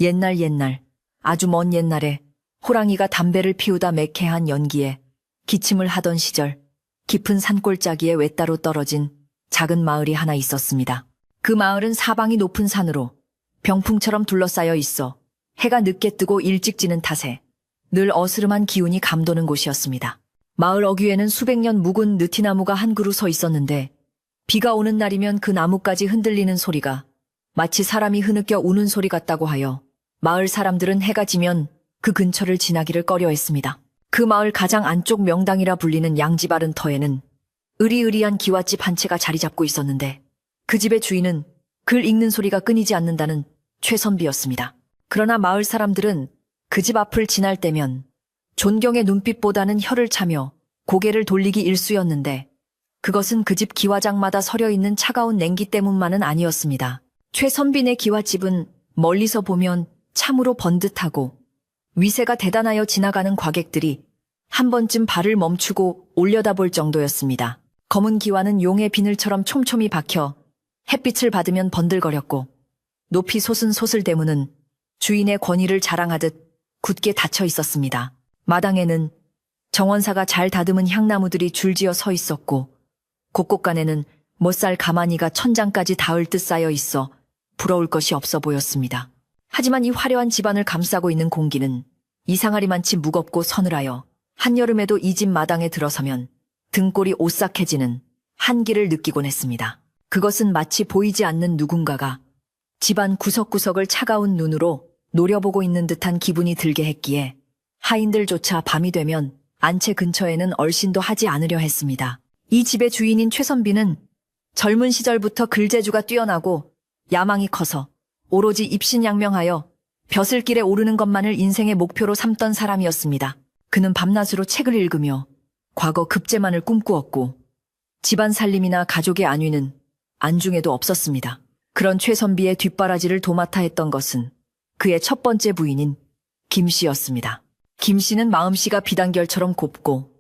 옛날, 아주 먼 옛날에 호랑이가 담배를 피우다 매캐한 연기에 기침을 하던 시절 깊은 산골짜기에 외따로 떨어진 작은 마을이 하나 있었습니다. 그 마을은 사방이 높은 산으로 병풍처럼 둘러싸여 있어 해가 늦게 뜨고 일찍 지는 탓에 늘 어스름한 기운이 감도는 곳이었습니다. 마을 어귀에는 수백 년 묵은 느티나무가 한 그루 서 있었는데 비가 오는 날이면 그 나무까지 흔들리는 소리가 마치 사람이 흐느껴 우는 소리 같다고 하여 마을 사람들은 해가 지면 그 근처를 지나기를 꺼려했습니다. 그 마을 가장 안쪽 명당이라 불리는 양지바른 터에는 으리으리한 기와집 한 채가 자리 잡고 있었는데 그 집의 주인은 글 읽는 소리가 끊이지 않는다는 최선비였습니다. 그러나 마을 사람들은 그 집 앞을 지날 때면 존경의 눈빛보다는 혀를 차며 고개를 돌리기 일쑤였는데 그것은 그 집 기와장마다 서려 있는 차가운 냉기 때문만은 아니었습니다. 최선빈의 기와집은 멀리서 보면 참으로 번듯하고 위세가 대단하여 지나가는 과객들이 한 번쯤 발을 멈추고 올려다볼 정도였습니다. 검은 기와는 용의 비늘처럼 촘촘히 박혀 햇빛을 받으면 번들거렸고 높이 솟은 솟을대문은 주인의 권위를 자랑하듯 굳게 닫혀 있었습니다. 마당에는 정원사가 잘 다듬은 향나무들이 줄지어 서 있었고 곳곳간에는 못살 가마니가 천장까지 닿을 듯 쌓여 있어 부러울 것이 없어 보였습니다. 하지만 이 화려한 집안을 감싸고 있는 공기는 이상하리만치 무겁고 서늘하여 한여름에도 이 집 마당에 들어서면 등골이 오싹해지는 한기를 느끼곤 했습니다. 그것은 마치 보이지 않는 누군가가 집안 구석구석을 차가운 눈으로 노려보고 있는 듯한 기분이 들게 했기에 하인들조차 밤이 되면 안채 근처에는 얼씬도 하지 않으려 했습니다. 이 집의 주인인 최선비는 젊은 시절부터 글재주가 뛰어나고 야망이 커서 오로지 입신양명하여 벼슬길에 오르는 것만을 인생의 목표로 삼던 사람이었습니다. 그는 밤낮으로 책을 읽으며 과거 급제만을 꿈꾸었고 집안 살림이나 가족의 안위는 안중에도 없었습니다. 그런 최선비의 뒷바라지를 도맡아 했던 것은 그의 첫 번째 부인인 김씨였습니다. 김씨는 마음씨가 비단결처럼 곱고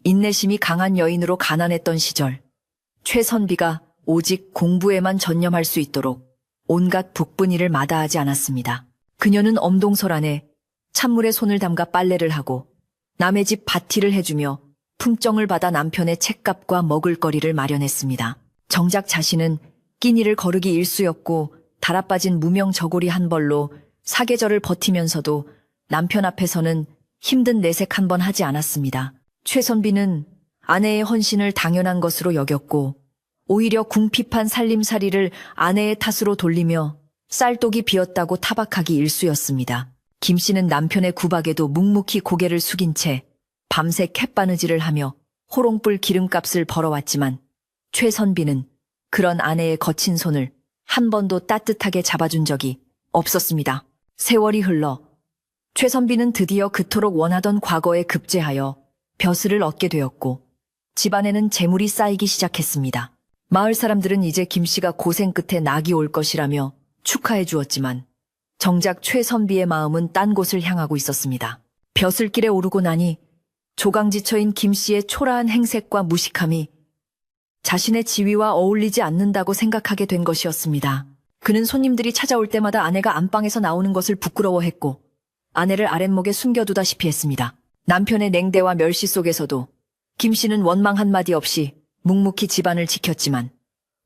인내심이 강한 여인으로 가난했던 시절 최선비가 오직 공부에만 전념할 수 있도록 온갖 북분이를 마다하지 않았습니다. 그녀는 엄동설 안에 찬물에 손을 담가 빨래를 하고 남의 집 밭일을 해주며 품정을 받아 남편의 책값과 먹을거리를 마련했습니다. 정작 자신은 끼니를 거르기 일쑤였고 달아빠진 무명 저고리 한 벌로 사계절을 버티면서도 남편 앞에서는 힘든 내색 한 번 하지 않았습니다. 최선비는 아내의 헌신을 당연한 것으로 여겼고 오히려 궁핍한 살림살이를 아내의 탓으로 돌리며 쌀독이 비었다고 타박하기 일쑤였습니다. 김씨는 남편의 구박에도 묵묵히 고개를 숙인 채 밤새 캣바느질을 하며 호롱불 기름값을 벌어왔지만 최선비는 그런 아내의 거친 손을 한 번도 따뜻하게 잡아준 적이 없었습니다. 세월이 흘러 최선비는 드디어 그토록 원하던 과거에 급제하여 벼슬을 얻게 되었고 집안에는 재물이 쌓이기 시작했습니다. 마을 사람들은 이제 김씨가 고생 끝에 낙이 올 것이라며 축하해 주었지만 정작 최선비의 마음은 딴 곳을 향하고 있었습니다. 벼슬길에 오르고 나니 조강지처인 김씨의 초라한 행색과 무식함이 자신의 지위와 어울리지 않는다고 생각하게 된 것이었습니다. 그는 손님들이 찾아올 때마다 아내가 안방에서 나오는 것을 부끄러워했고 아내를 아랫목에 숨겨두다시피 했습니다. 남편의 냉대와 멸시 속에서도 김씨는 원망 한마디 없이 묵묵히 집안을 지켰지만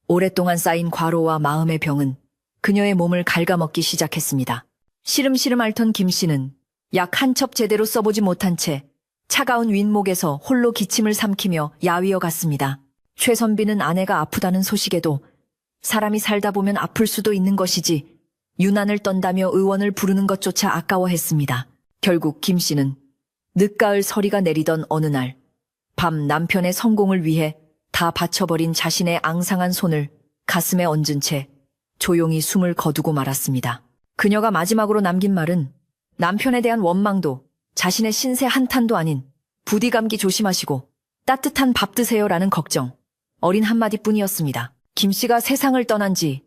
오랫동안 쌓인 과로와 마음의 병은 그녀의 몸을 갉아먹기 시작했습니다. 시름시름 앓던 김씨는 약 한 첩 제대로 써보지 못한 채 차가운 윗목에서 홀로 기침을 삼키며 야위어 갔습니다. 최선비는 아내가 아프다는 소식에도 사람이 살다 보면 아플 수도 있는 것이지 유난을 떤다며 의원을 부르는 것조차 아까워했습니다. 결국 김씨는 늦가을 서리가 내리던 어느 날 밤 남편의 성공을 위해 다 바쳐버린 자신의 앙상한 손을 가슴에 얹은 채 조용히 숨을 거두고 말았습니다. 그녀가 마지막으로 남긴 말은 남편에 대한 원망도 자신의 신세 한탄도 아닌 부디 감기 조심하시고 따뜻한 밥 드세요라는 걱정, 어린 한마디뿐이었습니다. 김씨가 세상을 떠난 지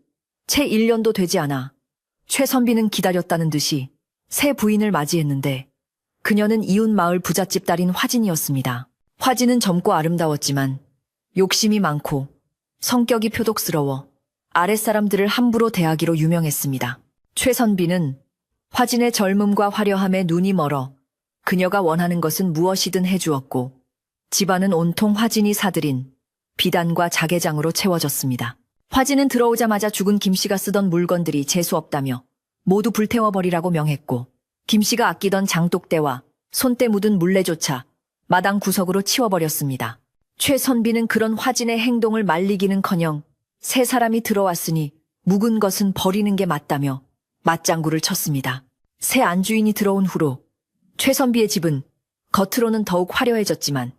채 1년도 되지 않아 최선비는 기다렸다는 듯이 새 부인을 맞이했는데 그녀는 이웃 마을 부잣집 딸인 화진이었습니다. 화진은 젊고 아름다웠지만 욕심이 많고 성격이 표독스러워 아랫사람들을 함부로 대하기로 유명했습니다. 최선비는 화진의 젊음과 화려함에 눈이 멀어 그녀가 원하는 것은 무엇이든 해주었고 집안은 온통 화진이 사들인 비단과 자개장으로 채워졌습니다. 화진은 들어오자마자 죽은 김씨가 쓰던 물건들이 재수없다며 모두 불태워버리라고 명했고 김씨가 아끼던 장독대와 손때 묻은 물레조차 마당 구석으로 치워버렸습니다. 최선비는 그런 화진의 행동을 말리기는커녕 새 사람이 들어왔으니 묵은 것은 버리는 게 맞다며 맞장구를 쳤습니다. 새 안주인이 들어온 후로 최선비의 집은 겉으로는 더욱 화려해졌지만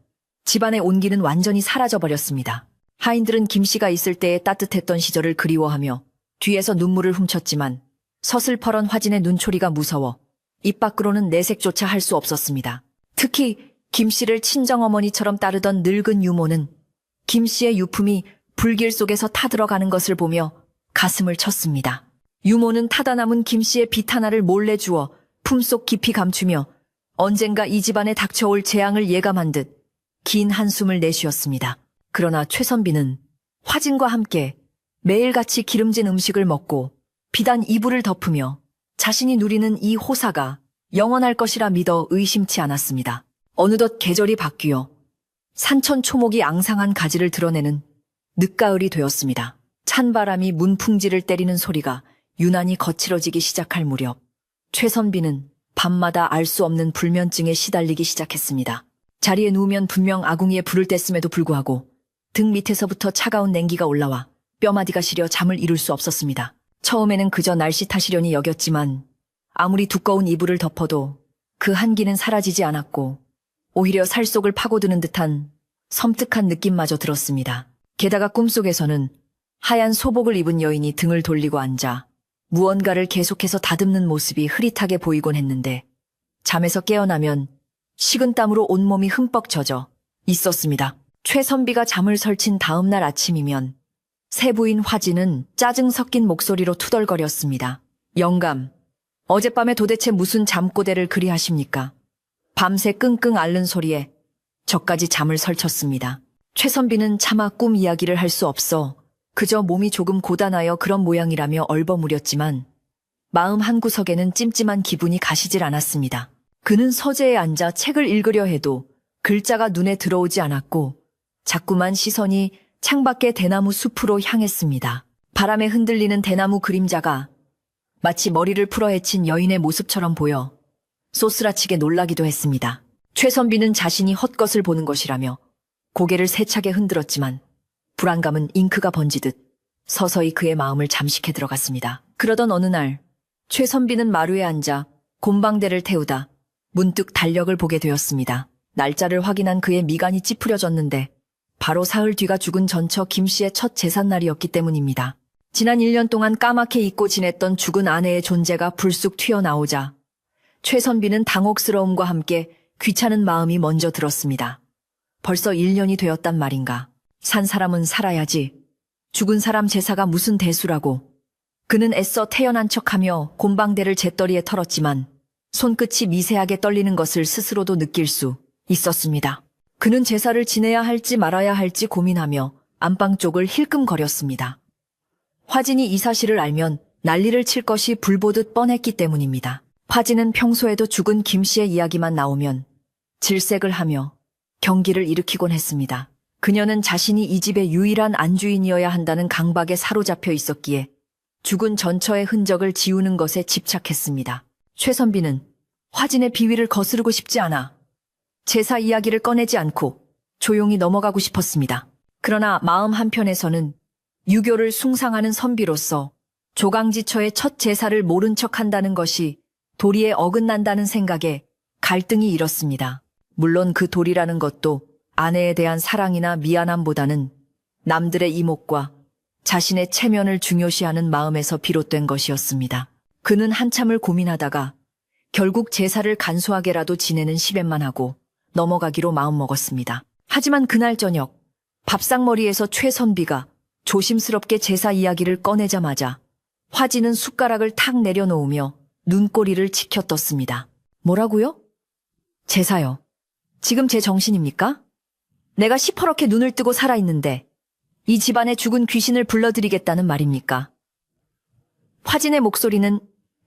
집안의 온기는 완전히 사라져버렸습니다. 하인들은 김씨가 있을 때의 따뜻했던 시절을 그리워하며 뒤에서 눈물을 훔쳤지만 서슬퍼런 화진의 눈초리가 무서워 입 밖으로는 내색조차 할 수 없었습니다. 특히 김씨를 친정어머니처럼 따르던 늙은 유모는 김씨의 유품이 불길 속에서 타들어가는 것을 보며 가슴을 쳤습니다. 유모는 타다 남은 김씨의 빗 하나를 몰래 주어 품속 깊이 감추며 언젠가 이 집안에 닥쳐올 재앙을 예감한 듯 긴 한숨을 내쉬었습니다. 그러나 최선비는 화진과 함께 매일같이 기름진 음식을 먹고 비단 이불을 덮으며 자신이 누리는 이 호사가 영원할 것이라 믿어 의심치 않았습니다. 어느덧 계절이 바뀌어 산천 초목이 앙상한 가지를 드러내는 늦가을이 되었습니다. 찬바람이 문풍지를 때리는 소리가 유난히 거칠어지기 시작할 무렵 최선비는 밤마다 알 수 없는 불면증에 시달리기 시작했습니다. 자리에 누우면 분명 아궁이에 불을 뗐음에도 불구하고 등 밑에서부터 차가운 냉기가 올라와 뼈마디가 시려 잠을 이룰 수 없었습니다. 처음에는 그저 날씨 탓이려니 여겼지만 아무리 두꺼운 이불을 덮어도 그 한기는 사라지지 않았고 오히려 살속을 파고드는 듯한 섬뜩한 느낌마저 들었습니다. 게다가 꿈속에서는 하얀 소복을 입은 여인이 등을 돌리고 앉아 무언가를 계속해서 다듬는 모습이 흐릿하게 보이곤 했는데 잠에서 깨어나면 식은땀으로 온몸이 흠뻑 젖어 있었습니다. 최선비가 잠을 설친 다음 날 아침이면 새 부인 화진은 짜증 섞인 목소리로 투덜거렸습니다. 영감, 어젯밤에 도대체 무슨 잠꼬대를 그리 하십니까? 밤새 끙끙 앓는 소리에 저까지 잠을 설쳤습니다. 최선비는 차마 꿈 이야기를 할 수 없어 그저 몸이 조금 고단하여 그런 모양이라며 얼버무렸지만 마음 한구석에는 찜찜한 기분이 가시질 않았습니다. 그는 서재에 앉아 책을 읽으려 해도 글자가 눈에 들어오지 않았고 자꾸만 시선이 창밖의 대나무 숲으로 향했습니다. 바람에 흔들리는 대나무 그림자가 마치 머리를 풀어헤친 여인의 모습처럼 보여 쏘스라치게 놀라기도 했습니다. 최선비는 자신이 헛것을 보는 것이라며 고개를 세차게 흔들었지만 불안감은 잉크가 번지듯 서서히 그의 마음을 잠식해 들어갔습니다. 그러던 어느 날 최선비는 마루에 앉아 곰방대를 태우다 문득 달력을 보게 되었습니다. 날짜를 확인한 그의 미간이 찌푸려졌는데 바로 사흘 뒤가 죽은 전처 김씨의 첫 제삿날이었기 때문입니다. 지난 1년 동안 까맣게 잊고 지냈던 죽은 아내의 존재가 불쑥 튀어나오자 최선비는 당혹스러움과 함께 귀찮은 마음이 먼저 들었습니다. 벌써 1년이 되었단 말인가. 산 사람은 살아야지. 죽은 사람 제사가 무슨 대수라고. 그는 애써 태연한 척하며 곰방대를 재떨이에 털었지만 손끝이 미세하게 떨리는 것을 스스로도 느낄 수 있었습니다. 그는 제사를 지내야 할지 말아야 할지 고민하며 안방 쪽을 힐끔거렸습니다. 화진이 이 사실을 알면 난리를 칠 것이 불보듯 뻔했기 때문입니다. 화진은 평소에도 죽은 김씨의 이야기만 나오면 질색을 하며 경기를 일으키곤 했습니다. 그녀는 자신이 이 집의 유일한 안주인이어야 한다는 강박에 사로잡혀 있었기에 죽은 전처의 흔적을 지우는 것에 집착했습니다. 최선비는 화진의 비위를 거스르고 싶지 않아 제사 이야기를 꺼내지 않고 조용히 넘어가고 싶었습니다. 그러나 마음 한편에서는 유교를 숭상하는 선비로서 조강지처의 첫 제사를 모른 척한다는 것이 도리에 어긋난다는 생각에 갈등이 일었습니다. 물론 그 도리라는 것도 아내에 대한 사랑이나 미안함보다는 남들의 이목과 자신의 체면을 중요시하는 마음에서 비롯된 것이었습니다. 그는 한참을 고민하다가 결국 제사를 간소하게라도 지내는 시벤만 하고 넘어가기로 마음먹었습니다. 하지만 그날 저녁 밥상머리에서 최선비가 조심스럽게 제사 이야기를 꺼내자마자 화진은 숟가락을 탁 내려놓으며 눈꼬리를 치켜떴습니다. 뭐라고요? 제사요. 지금 제 정신입니까? 내가 시퍼렇게 눈을 뜨고 살아있는데 이 집안에 죽은 귀신을 불러들이겠다는 말입니까? 화진의 목소리는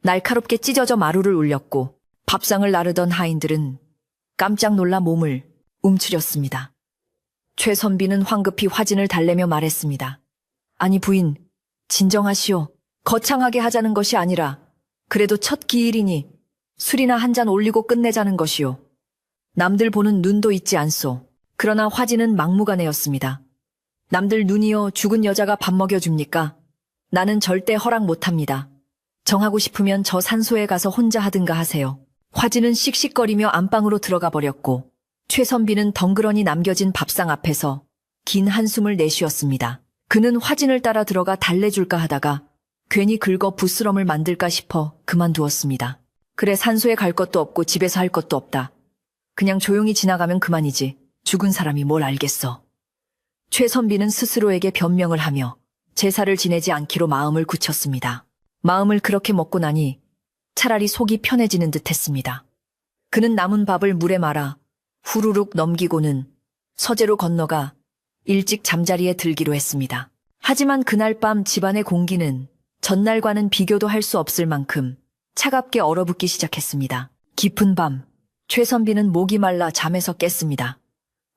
날카롭게 찢어져 마루를 울렸고 밥상을 나르던 하인들은 깜짝 놀라 몸을 움츠렸습니다. 최선비는 황급히 화진을 달래며 말했습니다. 아니 부인, 진정하시오. 거창하게 하자는 것이 아니라 그래도 첫 기일이니 술이나 한 잔 올리고 끝내자는 것이오. 남들 보는 눈도 있지 않소. 그러나 화진은 막무가내였습니다. 남들 눈이요 죽은 여자가 밥 먹여줍니까? 나는 절대 허락 못합니다. 정하고 싶으면 저 산소에 가서 혼자 하든가 하세요. 화진은 씩씩거리며 안방으로 들어가 버렸고 최선비는 덩그러니 남겨진 밥상 앞에서 긴 한숨을 내쉬었습니다. 그는 화진을 따라 들어가 달래줄까 하다가 괜히 긁어 부스럼을 만들까 싶어 그만두었습니다. 그래 산소에 갈 것도 없고 집에서 할 것도 없다. 그냥 조용히 지나가면 그만이지. 죽은 사람이 뭘 알겠어. 최선비는 스스로에게 변명을 하며 제사를 지내지 않기로 마음을 굳혔습니다. 마음을 그렇게 먹고 나니 차라리 속이 편해지는 듯 했습니다. 그는 남은 밥을 물에 말아 후루룩 넘기고는 서재로 건너가 일찍 잠자리에 들기로 했습니다. 하지만 그날 밤 집안의 공기는 전날과는 비교도 할 수 없을 만큼 차갑게 얼어붙기 시작했습니다. 깊은 밤, 최선비는 목이 말라 잠에서 깼습니다.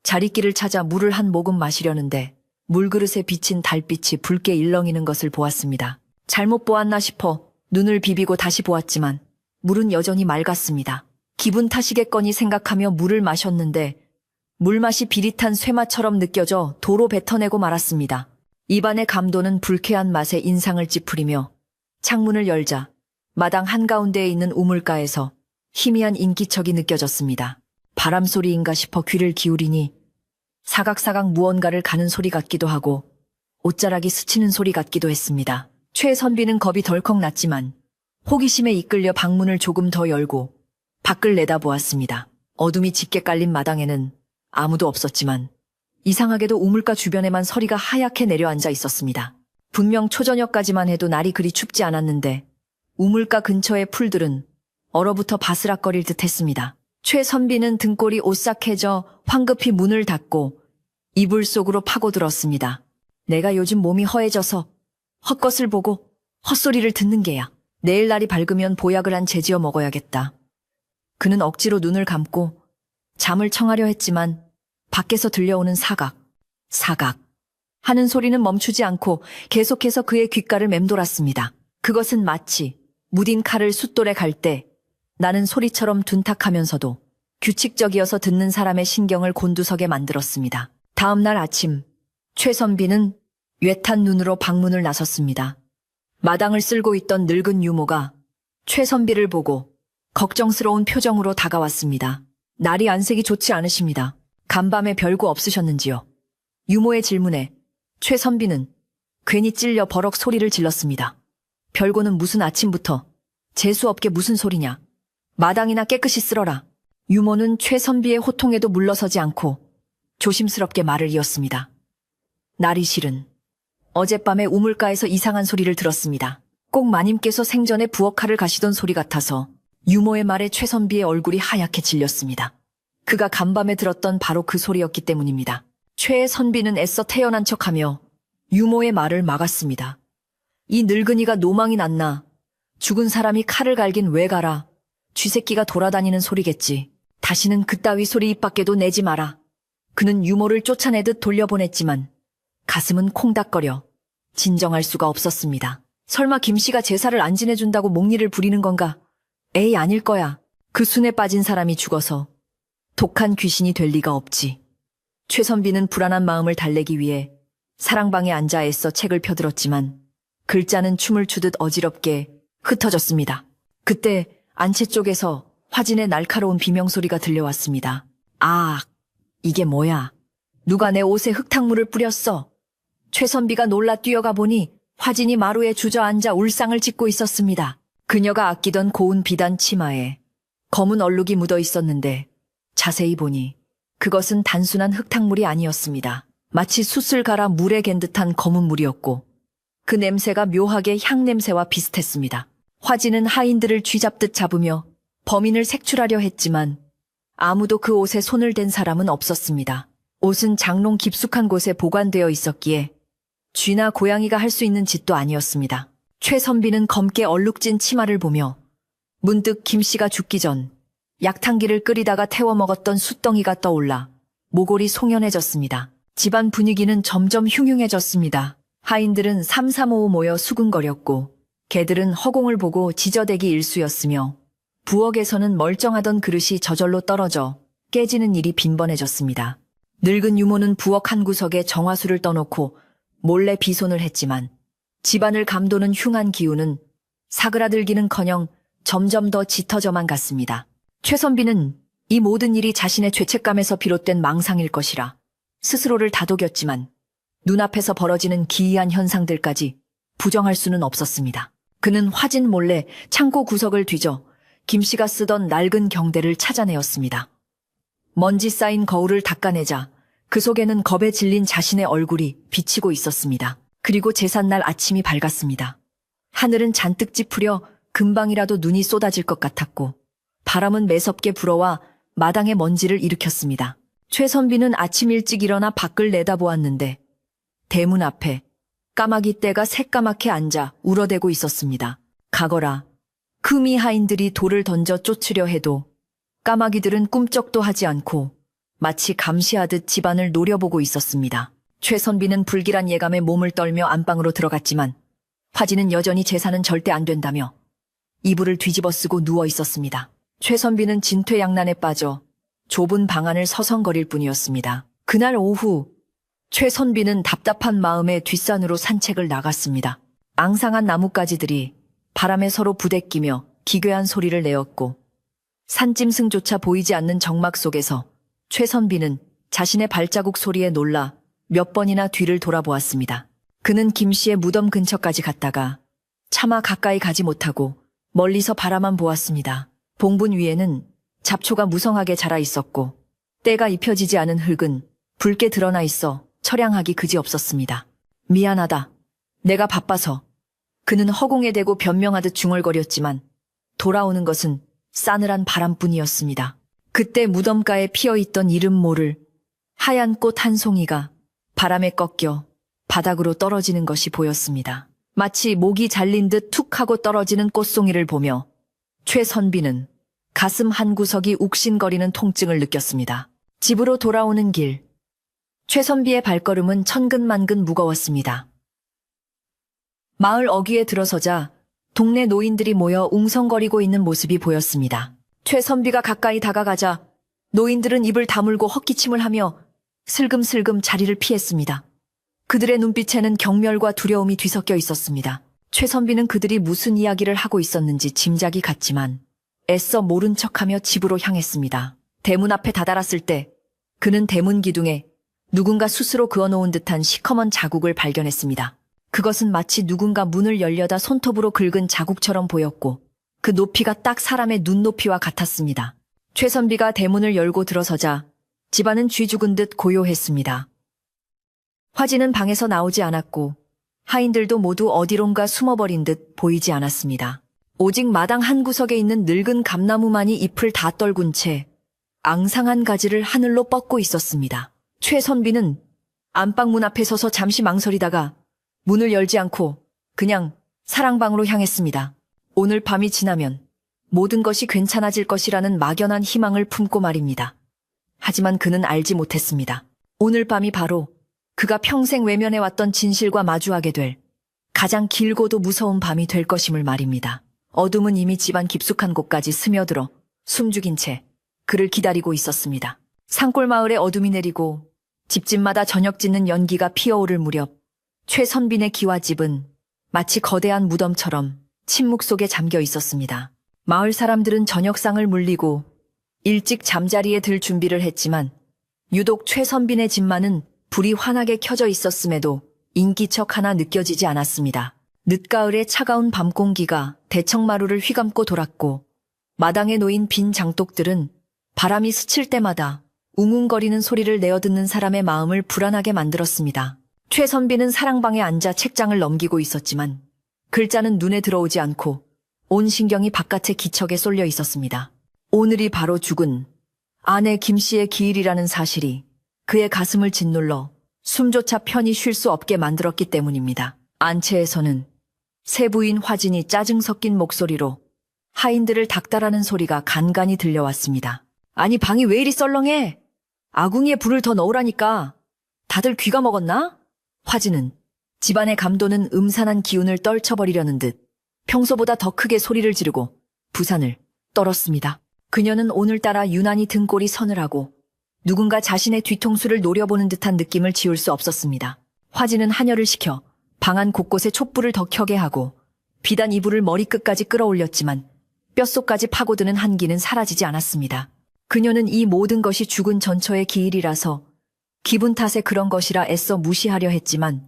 자리끼를 찾아 물을 한 모금 마시려는데 물그릇에 비친 달빛이 붉게 일렁이는 것을 보았습니다. 잘못 보았나 싶어 눈을 비비고 다시 보았지만 물은 여전히 맑았습니다. 기분 탓이겠거니 생각하며 물을 마셨는데 물맛이 비릿한 쇠맛처럼 느껴져 도로 뱉어내고 말았습니다. 입안의 감도는 불쾌한 맛에 인상을 찌푸리며 창문을 열자 마당 한가운데에 있는 우물가에서 희미한 인기척이 느껴졌습니다. 바람소리인가 싶어 귀를 기울이니 사각사각 무언가를 가는 소리 같기도 하고 옷자락이 스치는 소리 같기도 했습니다. 최선비는 겁이 덜컥 났지만 호기심에 이끌려 방문을 조금 더 열고 밖을 내다보았습니다. 어둠이 짙게 깔린 마당에는 아무도 없었지만 이상하게도 우물가 주변에만 서리가 하얗게 내려앉아 있었습니다. 분명 초저녁까지만 해도 날이 그리 춥지 않았는데 우물가 근처의 풀들은 얼어붙어 바스락거릴 듯 했습니다. 최선비는 등골이 오싹해져 황급히 문을 닫고 이불 속으로 파고들었습니다. 내가 요즘 몸이 허해져서 헛것을 보고 헛소리를 듣는 게야. 내일 날이 밝으면 보약을 한 재지어 먹어야겠다. 그는 억지로 눈을 감고 잠을 청하려 했지만 밖에서 들려오는 사각 하는 소리는 멈추지 않고 계속해서 그의 귓가를 맴돌았습니다. 그것은 마치 무딘 칼을 숫돌에 갈 때 나는 소리처럼 둔탁하면서도 규칙적이어서 듣는 사람의 신경을 곤두서게 만들었습니다. 다음 날 아침, 최선비는 외탄 눈으로 방문을 나섰습니다. 마당을 쓸고 있던 늙은 유모가 최선비를 보고 걱정스러운 표정으로 다가왔습니다. 날이 안색이 좋지 않으십니다. 간밤에 별거 없으셨는지요? 유모의 질문에 최선비는 괜히 찔려 버럭 소리를 질렀습니다. 별거는 무슨 아침부터 재수없게 무슨 소리냐. 마당이나 깨끗이 쓸어라. 유모는 최선비의 호통에도 물러서지 않고 조심스럽게 말을 이었습니다. 날이 실은 어젯밤에 우물가에서 이상한 소리를 들었습니다. 꼭 마님께서 생전에 부엌칼을 가시던 소리 같아서 유모의 말에 최선비의 얼굴이 하얗게 질렸습니다. 그가 간밤에 들었던 바로 그 소리였기 때문입니다. 최선비는 애써 태연한 척하며 유모의 말을 막았습니다. 이 늙은이가 노망이 났나. 죽은 사람이 칼을 갈긴 왜 가라. 쥐새끼가 돌아다니는 소리겠지. 다시는 그따위 소리 입 밖에도 내지 마라. 그는 유모를 쫓아내듯 돌려보냈지만 가슴은 콩닥거려 진정할 수가 없었습니다. 설마 김씨가 제사를 안 지내준다고 목리를 부리는 건가? 에이 아닐 거야. 그 순에 빠진 사람이 죽어서 독한 귀신이 될 리가 없지. 최선비는 불안한 마음을 달래기 위해 사랑방에 앉아 애써 책을 펴들었지만 글자는 춤을 추듯 어지럽게 흩어졌습니다. 그때 안채 쪽에서 화진의 날카로운 비명소리가 들려왔습니다. 아, 이게 뭐야? 누가 내 옷에 흙탕물을 뿌렸어? 최선비가 놀라 뛰어가 보니 화진이 마루에 주저앉아 울상을 짓고 있었습니다. 그녀가 아끼던 고운 비단 치마에 검은 얼룩이 묻어 있었는데 자세히 보니 그것은 단순한 흙탕물이 아니었습니다. 마치 숯을 갈아 물에 갠 듯한 검은 물이었고 그 냄새가 묘하게 향냄새와 비슷했습니다. 화진은 하인들을 쥐잡듯 잡으며 범인을 색출하려 했지만 아무도 그 옷에 손을 댄 사람은 없었습니다. 옷은 장롱 깊숙한 곳에 보관되어 있었기에 쥐나 고양이가 할 수 있는 짓도 아니었습니다. 최선비는 검게 얼룩진 치마를 보며 문득 김 씨가 죽기 전 약탕기를 끓이다가 태워 먹었던 숯덩이가 떠올라 모골이 송연해졌습니다. 집안 분위기는 점점 흉흉해졌습니다. 하인들은 삼삼오오 모여 수군거렸고 개들은 허공을 보고 지저대기 일쑤였으며 부엌에서는 멀쩡하던 그릇이 저절로 떨어져 깨지는 일이 빈번해졌습니다. 늙은 유모는 부엌 한 구석에 정화수를 떠놓고 몰래 비손을 했지만 집안을 감도는 흉한 기운은 사그라들기는커녕 점점 더 짙어져만 갔습니다. 최선비는 이 모든 일이 자신의 죄책감에서 비롯된 망상일 것이라 스스로를 다독였지만 눈앞에서 벌어지는 기이한 현상들까지 부정할 수는 없었습니다. 그는 화진 몰래 창고 구석을 뒤져 김 씨가 쓰던 낡은 경대를 찾아내었습니다. 먼지 쌓인 거울을 닦아내자 그 속에는 겁에 질린 자신의 얼굴이 비치고 있었습니다. 그리고 제삿날 아침이 밝았습니다. 하늘은 잔뜩 찌푸려 금방이라도 눈이 쏟아질 것 같았고 바람은 매섭게 불어와 마당에 먼지를 일으켰습니다. 최선비는 아침 일찍 일어나 밖을 내다보았는데 대문 앞에 까마귀 떼가 새까맣게 앉아 울어대고 있었습니다. 가거라. 금이 하인들이 돌을 던져 쫓으려 해도 까마귀들은 꿈쩍도 하지 않고 마치 감시하듯 집안을 노려보고 있었습니다. 최선비는 불길한 예감에 몸을 떨며 안방으로 들어갔지만 화진은 여전히 제사는 절대 안 된다며 이불을 뒤집어 쓰고 누워 있었습니다. 최선비는 진퇴양난에 빠져 좁은 방 안을 서성거릴 뿐이었습니다. 그날 오후 최선비는 답답한 마음에 뒷산으로 산책을 나갔습니다. 앙상한 나뭇가지들이 바람에 서로 부대끼며 기괴한 소리를 내었고 산짐승조차 보이지 않는 정막 속에서 최선비는 자신의 발자국 소리에 놀라 몇 번이나 뒤를 돌아보았습니다. 그는 김 씨의 무덤 근처까지 갔다가 차마 가까이 가지 못하고 멀리서 바라만 보았습니다. 봉분 위에는 잡초가 무성하게 자라 있었고 때가 입혀지지 않은 흙은 붉게 드러나 있어 처량하기 그지없었습니다. 미안하다. 내가 바빠서. 그는 허공에 대고 변명하듯 중얼거렸지만 돌아오는 것은 싸늘한 바람뿐이었습니다. 그때 무덤가에 피어있던 이름 모를 하얀 꽃 한 송이가 바람에 꺾여 바닥으로 떨어지는 것이 보였습니다. 마치 목이 잘린 듯 툭 하고 떨어지는 꽃송이를 보며 최선비는 가슴 한 구석이 욱신거리는 통증을 느꼈습니다. 집으로 돌아오는 길. 최선비의 발걸음은 천근만근 무거웠습니다. 마을 어귀에 들어서자 동네 노인들이 모여 웅성거리고 있는 모습이 보였습니다. 최선비가 가까이 다가가자 노인들은 입을 다물고 헛기침을 하며 슬금슬금 자리를 피했습니다. 그들의 눈빛에는 경멸과 두려움이 뒤섞여 있었습니다. 최선비는 그들이 무슨 이야기를 하고 있었는지 짐작이 갔지만 애써 모른 척하며 집으로 향했습니다. 대문 앞에 다다랐을 때 그는 대문 기둥에 누군가 숯으로 그어놓은 듯한 시커먼 자국을 발견했습니다. 그것은 마치 누군가 문을 열려다 손톱으로 긁은 자국처럼 보였고 그 높이가 딱 사람의 눈높이와 같았습니다. 최선비가 대문을 열고 들어서자 집안은 쥐 죽은 듯 고요했습니다. 화진은 방에서 나오지 않았고 하인들도 모두 어디론가 숨어버린 듯 보이지 않았습니다. 오직 마당 한 구석에 있는 늙은 감나무만이 잎을 다 떨군 채 앙상한 가지를 하늘로 뻗고 있었습니다. 최선비는 안방문 앞에 서서 잠시 망설이다가 문을 열지 않고 그냥 사랑방으로 향했습니다. 오늘 밤이 지나면 모든 것이 괜찮아질 것이라는 막연한 희망을 품고 말입니다. 하지만 그는 알지 못했습니다. 오늘 밤이 바로 그가 평생 외면해왔던 진실과 마주하게 될 가장 길고도 무서운 밤이 될 것임을 말입니다. 어둠은 이미 집안 깊숙한 곳까지 스며들어 숨죽인 채 그를 기다리고 있었습니다. 산골마을에 어둠이 내리고 집집마다 저녁 짓는 연기가 피어오를 무렵 최선빈의 기와집은 마치 거대한 무덤처럼 침묵 속에 잠겨 있었습니다. 마을 사람들은 저녁상을 물리고 일찍 잠자리에 들 준비를 했지만 유독 최선빈의 집만은 불이 환하게 켜져 있었음에도 인기척 하나 느껴지지 않았습니다. 늦가을의 차가운 밤 공기가 대청마루를 휘감고 돌았고 마당에 놓인 빈 장독들은 바람이 스칠 때마다 웅웅거리는 소리를 내어듣는 사람의 마음을 불안하게 만들었습니다. 최선비는 사랑방에 앉아 책장을 넘기고 있었지만 글자는 눈에 들어오지 않고 온 신경이 바깥의 기척에 쏠려 있었습니다. 오늘이 바로 죽은 아내 김씨의 기일이라는 사실이 그의 가슴을 짓눌러 숨조차 편히 쉴 수 없게 만들었기 때문입니다. 안채에서는 새 부인 화진이 짜증 섞인 목소리로 하인들을 닥달하는 소리가 간간이 들려왔습니다. 아니, 방이 왜 이리 썰렁해? 아궁이에 불을 더 넣으라니까. 다들 귀가 먹었나? 화진은 집안의 감도는 음산한 기운을 떨쳐버리려는 듯 평소보다 더 크게 소리를 지르고 부산을 떨었습니다. 그녀는 오늘따라 유난히 등골이 서늘하고 누군가 자신의 뒤통수를 노려보는 듯한 느낌을 지울 수 없었습니다. 화진은 하녀를 시켜 방 안 곳곳에 촛불을 더 켜게 하고 비단 이불을 머리끝까지 끌어올렸지만 뼛속까지 파고드는 한기는 사라지지 않았습니다. 그녀는 이 모든 것이 죽은 전처의 기일이라서 기분 탓에 그런 것이라 애써 무시하려 했지만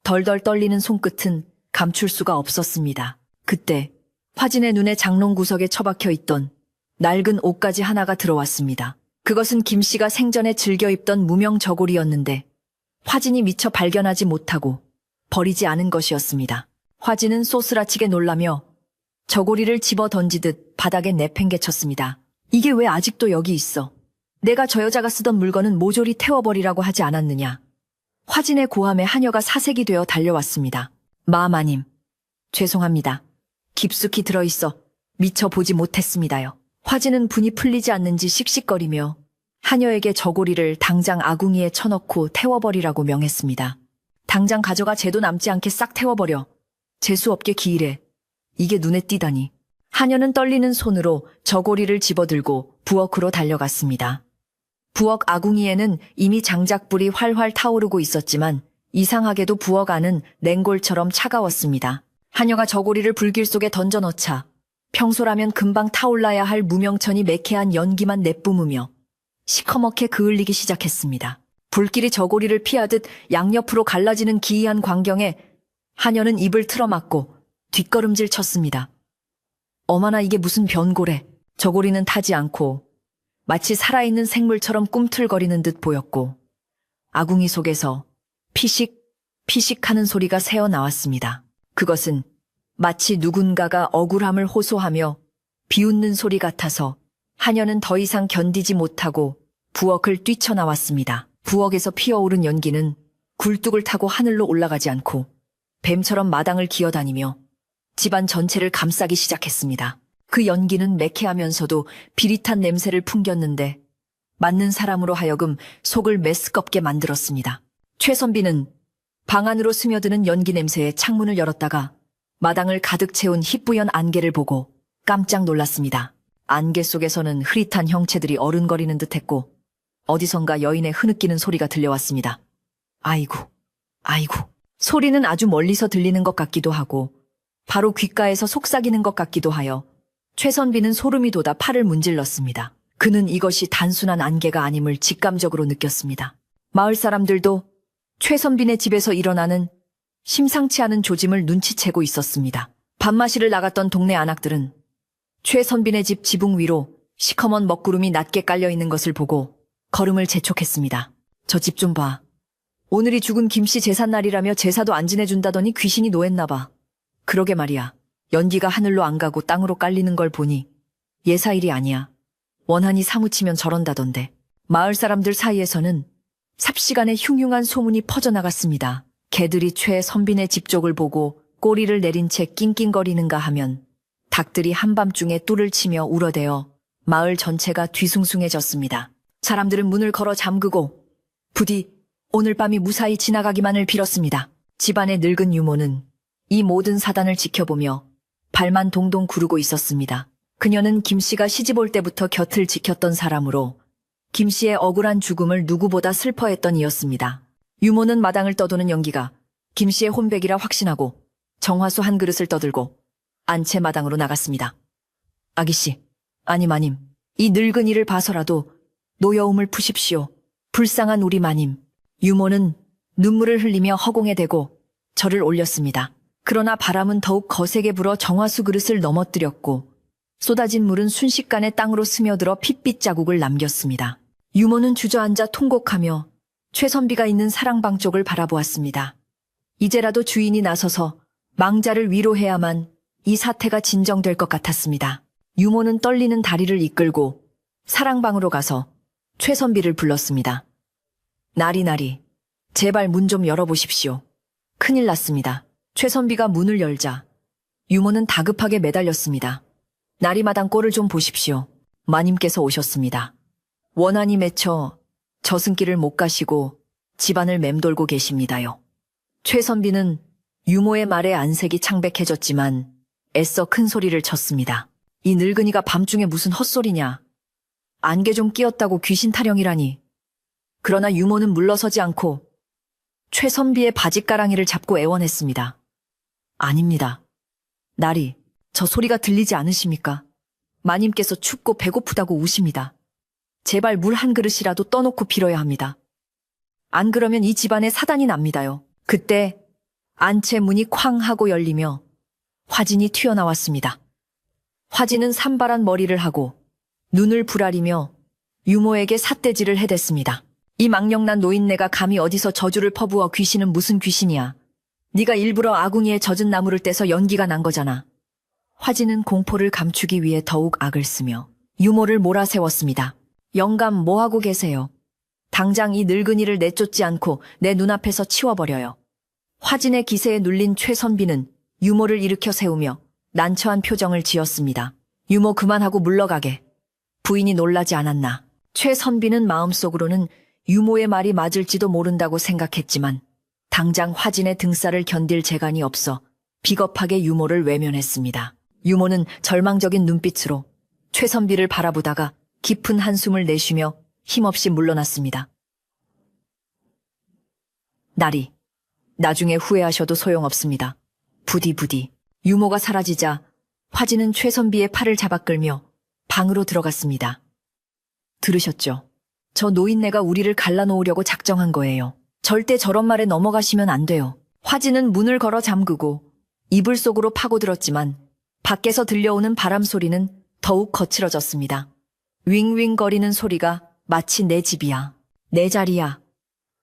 덜덜 떨리는 손끝은 감출 수가 없었습니다. 그때 화진의 눈에 장롱 구석에 처박혀 있던 낡은 옷가지 하나가 들어왔습니다. 그것은 김씨가 생전에 즐겨 입던 무명 저고리였는데 화진이 미처 발견하지 못하고 버리지 않은 것이었습니다. 화진은 쏘스라치게 놀라며 저고리를 집어 던지듯 바닥에 내팽개쳤습니다. 이게 왜 아직도 여기 있어? 내가 저 여자가 쓰던 물건은 모조리 태워버리라고 하지 않았느냐? 화진의 고함에 하녀가 사색이 되어 달려왔습니다. 마님, 죄송합니다. 깊숙이 들어있어 미처 보지 못했습니다요. 화진은 분이 풀리지 않는지 씩씩거리며 하녀에게 저고리를 당장 아궁이에 쳐넣고 태워버리라고 명했습니다. 당장 가져가 재도 남지 않게 싹 태워버려. 재수없게 기일해. 이게 눈에 띄다니. 하녀는 떨리는 손으로 저고리를 집어들고 부엌으로 달려갔습니다. 부엌 아궁이에는 이미 장작불이 활활 타오르고 있었지만 이상하게도 부엌 안은 냉골처럼 차가웠습니다. 하녀가 저고리를 불길 속에 던져 넣자 평소라면 금방 타올라야 할 무명천이 매캐한 연기만 내뿜으며 시커멓게 그을리기 시작했습니다. 불길이 저고리를 피하듯 양옆으로 갈라지는 기이한 광경에 하녀는 입을 틀어막고 뒷걸음질 쳤습니다. 어머나, 이게 무슨 변고래. 저고리는 타지 않고 마치 살아있는 생물처럼 꿈틀거리는 듯 보였고 아궁이 속에서 피식 피식 하는 소리가 새어나왔습니다. 그것은 마치 누군가가 억울함을 호소하며 비웃는 소리 같아서 하녀는 더 이상 견디지 못하고 부엌을 뛰쳐나왔습니다. 부엌에서 피어오른 연기는 굴뚝을 타고 하늘로 올라가지 않고 뱀처럼 마당을 기어다니며 집안 전체를 감싸기 시작했습니다. 그 연기는 매캐하면서도 비릿한 냄새를 풍겼는데 맞는 사람으로 하여금 속을 메스껍게 만들었습니다. 최선비는 방 안으로 스며드는 연기 냄새에 창문을 열었다가 마당을 가득 채운 희뿌연 안개를 보고 깜짝 놀랐습니다. 안개 속에서는 흐릿한 형체들이 어른거리는 듯했고 어디선가 여인의 흐느끼는 소리가 들려왔습니다. 아이고, 아이고. 소리는 아주 멀리서 들리는 것 같기도 하고 바로 귓가에서 속삭이는 것 같기도 하여 최선비는 소름이 돋아 팔을 문질렀습니다. 그는 이것이 단순한 안개가 아님을 직감적으로 느꼈습니다. 마을 사람들도 최선빈의 집에서 일어나는 심상치 않은 조짐을 눈치채고 있었습니다. 밤마시를 나갔던 동네 안악들은 최선빈의 집 지붕 위로 시커먼 먹구름이 낮게 깔려있는 것을 보고 걸음을 재촉했습니다. 저 집 좀 봐. 오늘이 죽은 김씨 제삿날이라며 제사도 안 지내준다더니 귀신이 노했나 봐. 그러게 말이야. 연기가 하늘로 안 가고 땅으로 깔리는 걸 보니 예사일이 아니야. 원한이 사무치면 저런다던데. 마을 사람들 사이에서는 삽시간에 흉흉한 소문이 퍼져나갔습니다. 개들이 최선빈의 집 쪽을 보고 꼬리를 내린 채 낑낑거리는가 하면 닭들이 한밤중에 뿔을 치며 울어대어 마을 전체가 뒤숭숭해졌습니다. 사람들은 문을 걸어 잠그고 부디 오늘 밤이 무사히 지나가기만을 빌었습니다. 집안의 늙은 유모는 이 모든 사단을 지켜보며 발만 동동 구르고 있었습니다. 그녀는 김씨가 시집 올 때부터 곁을 지켰던 사람으로 김씨의 억울한 죽음을 누구보다 슬퍼했던 이였습니다. 유모는 마당을 떠도는 연기가 김씨의 혼백이라 확신하고 정화수 한 그릇을 떠들고 안채 마당으로 나갔습니다. 아기씨, 아니 마님, 이 늙은이를 봐서라도 노여움을 푸십시오. 불쌍한 우리 마님. 유모는 눈물을 흘리며 허공에 대고 절을 올렸습니다. 그러나 바람은 더욱 거세게 불어 정화수 그릇을 넘어뜨렸고 쏟아진 물은 순식간에 땅으로 스며들어 핏빛 자국을 남겼습니다. 유모는 주저앉아 통곡하며 최선비가 있는 사랑방 쪽을 바라보았습니다. 이제라도 주인이 나서서 망자를 위로해야만 이 사태가 진정될 것 같았습니다. 유모는 떨리는 다리를 이끌고 사랑방으로 가서 최선비를 불렀습니다. 나리, 제발 문 좀 열어보십시오. 큰일 났습니다. 최선비가 문을 열자 유모는 다급하게 매달렸습니다. 나리마당 꼴을 좀 보십시오. 마님께서 오셨습니다. 원한이 맺혀 저승길을 못 가시고 집안을 맴돌고 계십니다요. 최선비는 유모의 말에 안색이 창백해졌지만 애써 큰 소리를 쳤습니다. 이 늙은이가 밤중에 무슨 헛소리냐. 안개 좀 끼었다고 귀신 타령이라니. 그러나 유모는 물러서지 않고 최선비의 바짓가랑이를 잡고 애원했습니다. 아닙니다. 나리, 저 소리가 들리지 않으십니까? 마님께서 춥고 배고프다고 우십니다. 제발 물 한 그릇이라도 떠놓고 빌어야 합니다. 안 그러면 이 집안에 사단이 납니다요. 그때 안채 문이 쾅 하고 열리며 화진이 튀어나왔습니다. 화진은 산발한 머리를 하고 눈을 부라리며 유모에게 삿대질을 해댔습니다. 이 망령난 노인네가 감히 어디서 저주를 퍼부어 귀신은 무슨 귀신이야. 네가 일부러 아궁이에 젖은 나무를 떼서 연기가 난 거잖아. 화진은 공포를 감추기 위해 더욱 악을 쓰며 유모를 몰아세웠습니다. 영감 뭐하고 계세요? 당장 이 늙은이를 내쫓지 않고 내 눈앞에서 치워버려요. 화진의 기세에 눌린 최선비는 유모를 일으켜 세우며 난처한 표정을 지었습니다. 유모 그만하고 물러가게. 부인이 놀라지 않았나. 최선비는 마음속으로는 유모의 말이 맞을지도 모른다고 생각했지만 당장 화진의 등살을 견딜 재간이 없어 비겁하게 유모를 외면했습니다. 유모는 절망적인 눈빛으로 최선비를 바라보다가 깊은 한숨을 내쉬며 힘없이 물러났습니다. 나리, 나중에 후회하셔도 소용없습니다. 부디. 유모가 사라지자 화진은 최선비의 팔을 잡아 끌며 방으로 들어갔습니다. 들으셨죠? 저 노인네가 우리를 갈라놓으려고 작정한 거예요. 절대 저런 말에 넘어가시면 안 돼요. 화진은 문을 걸어 잠그고 이불 속으로 파고들었지만 밖에서 들려오는 바람 소리는 더욱 거칠어졌습니다. 윙윙거리는 소리가 마치 내 집이야, 내 자리야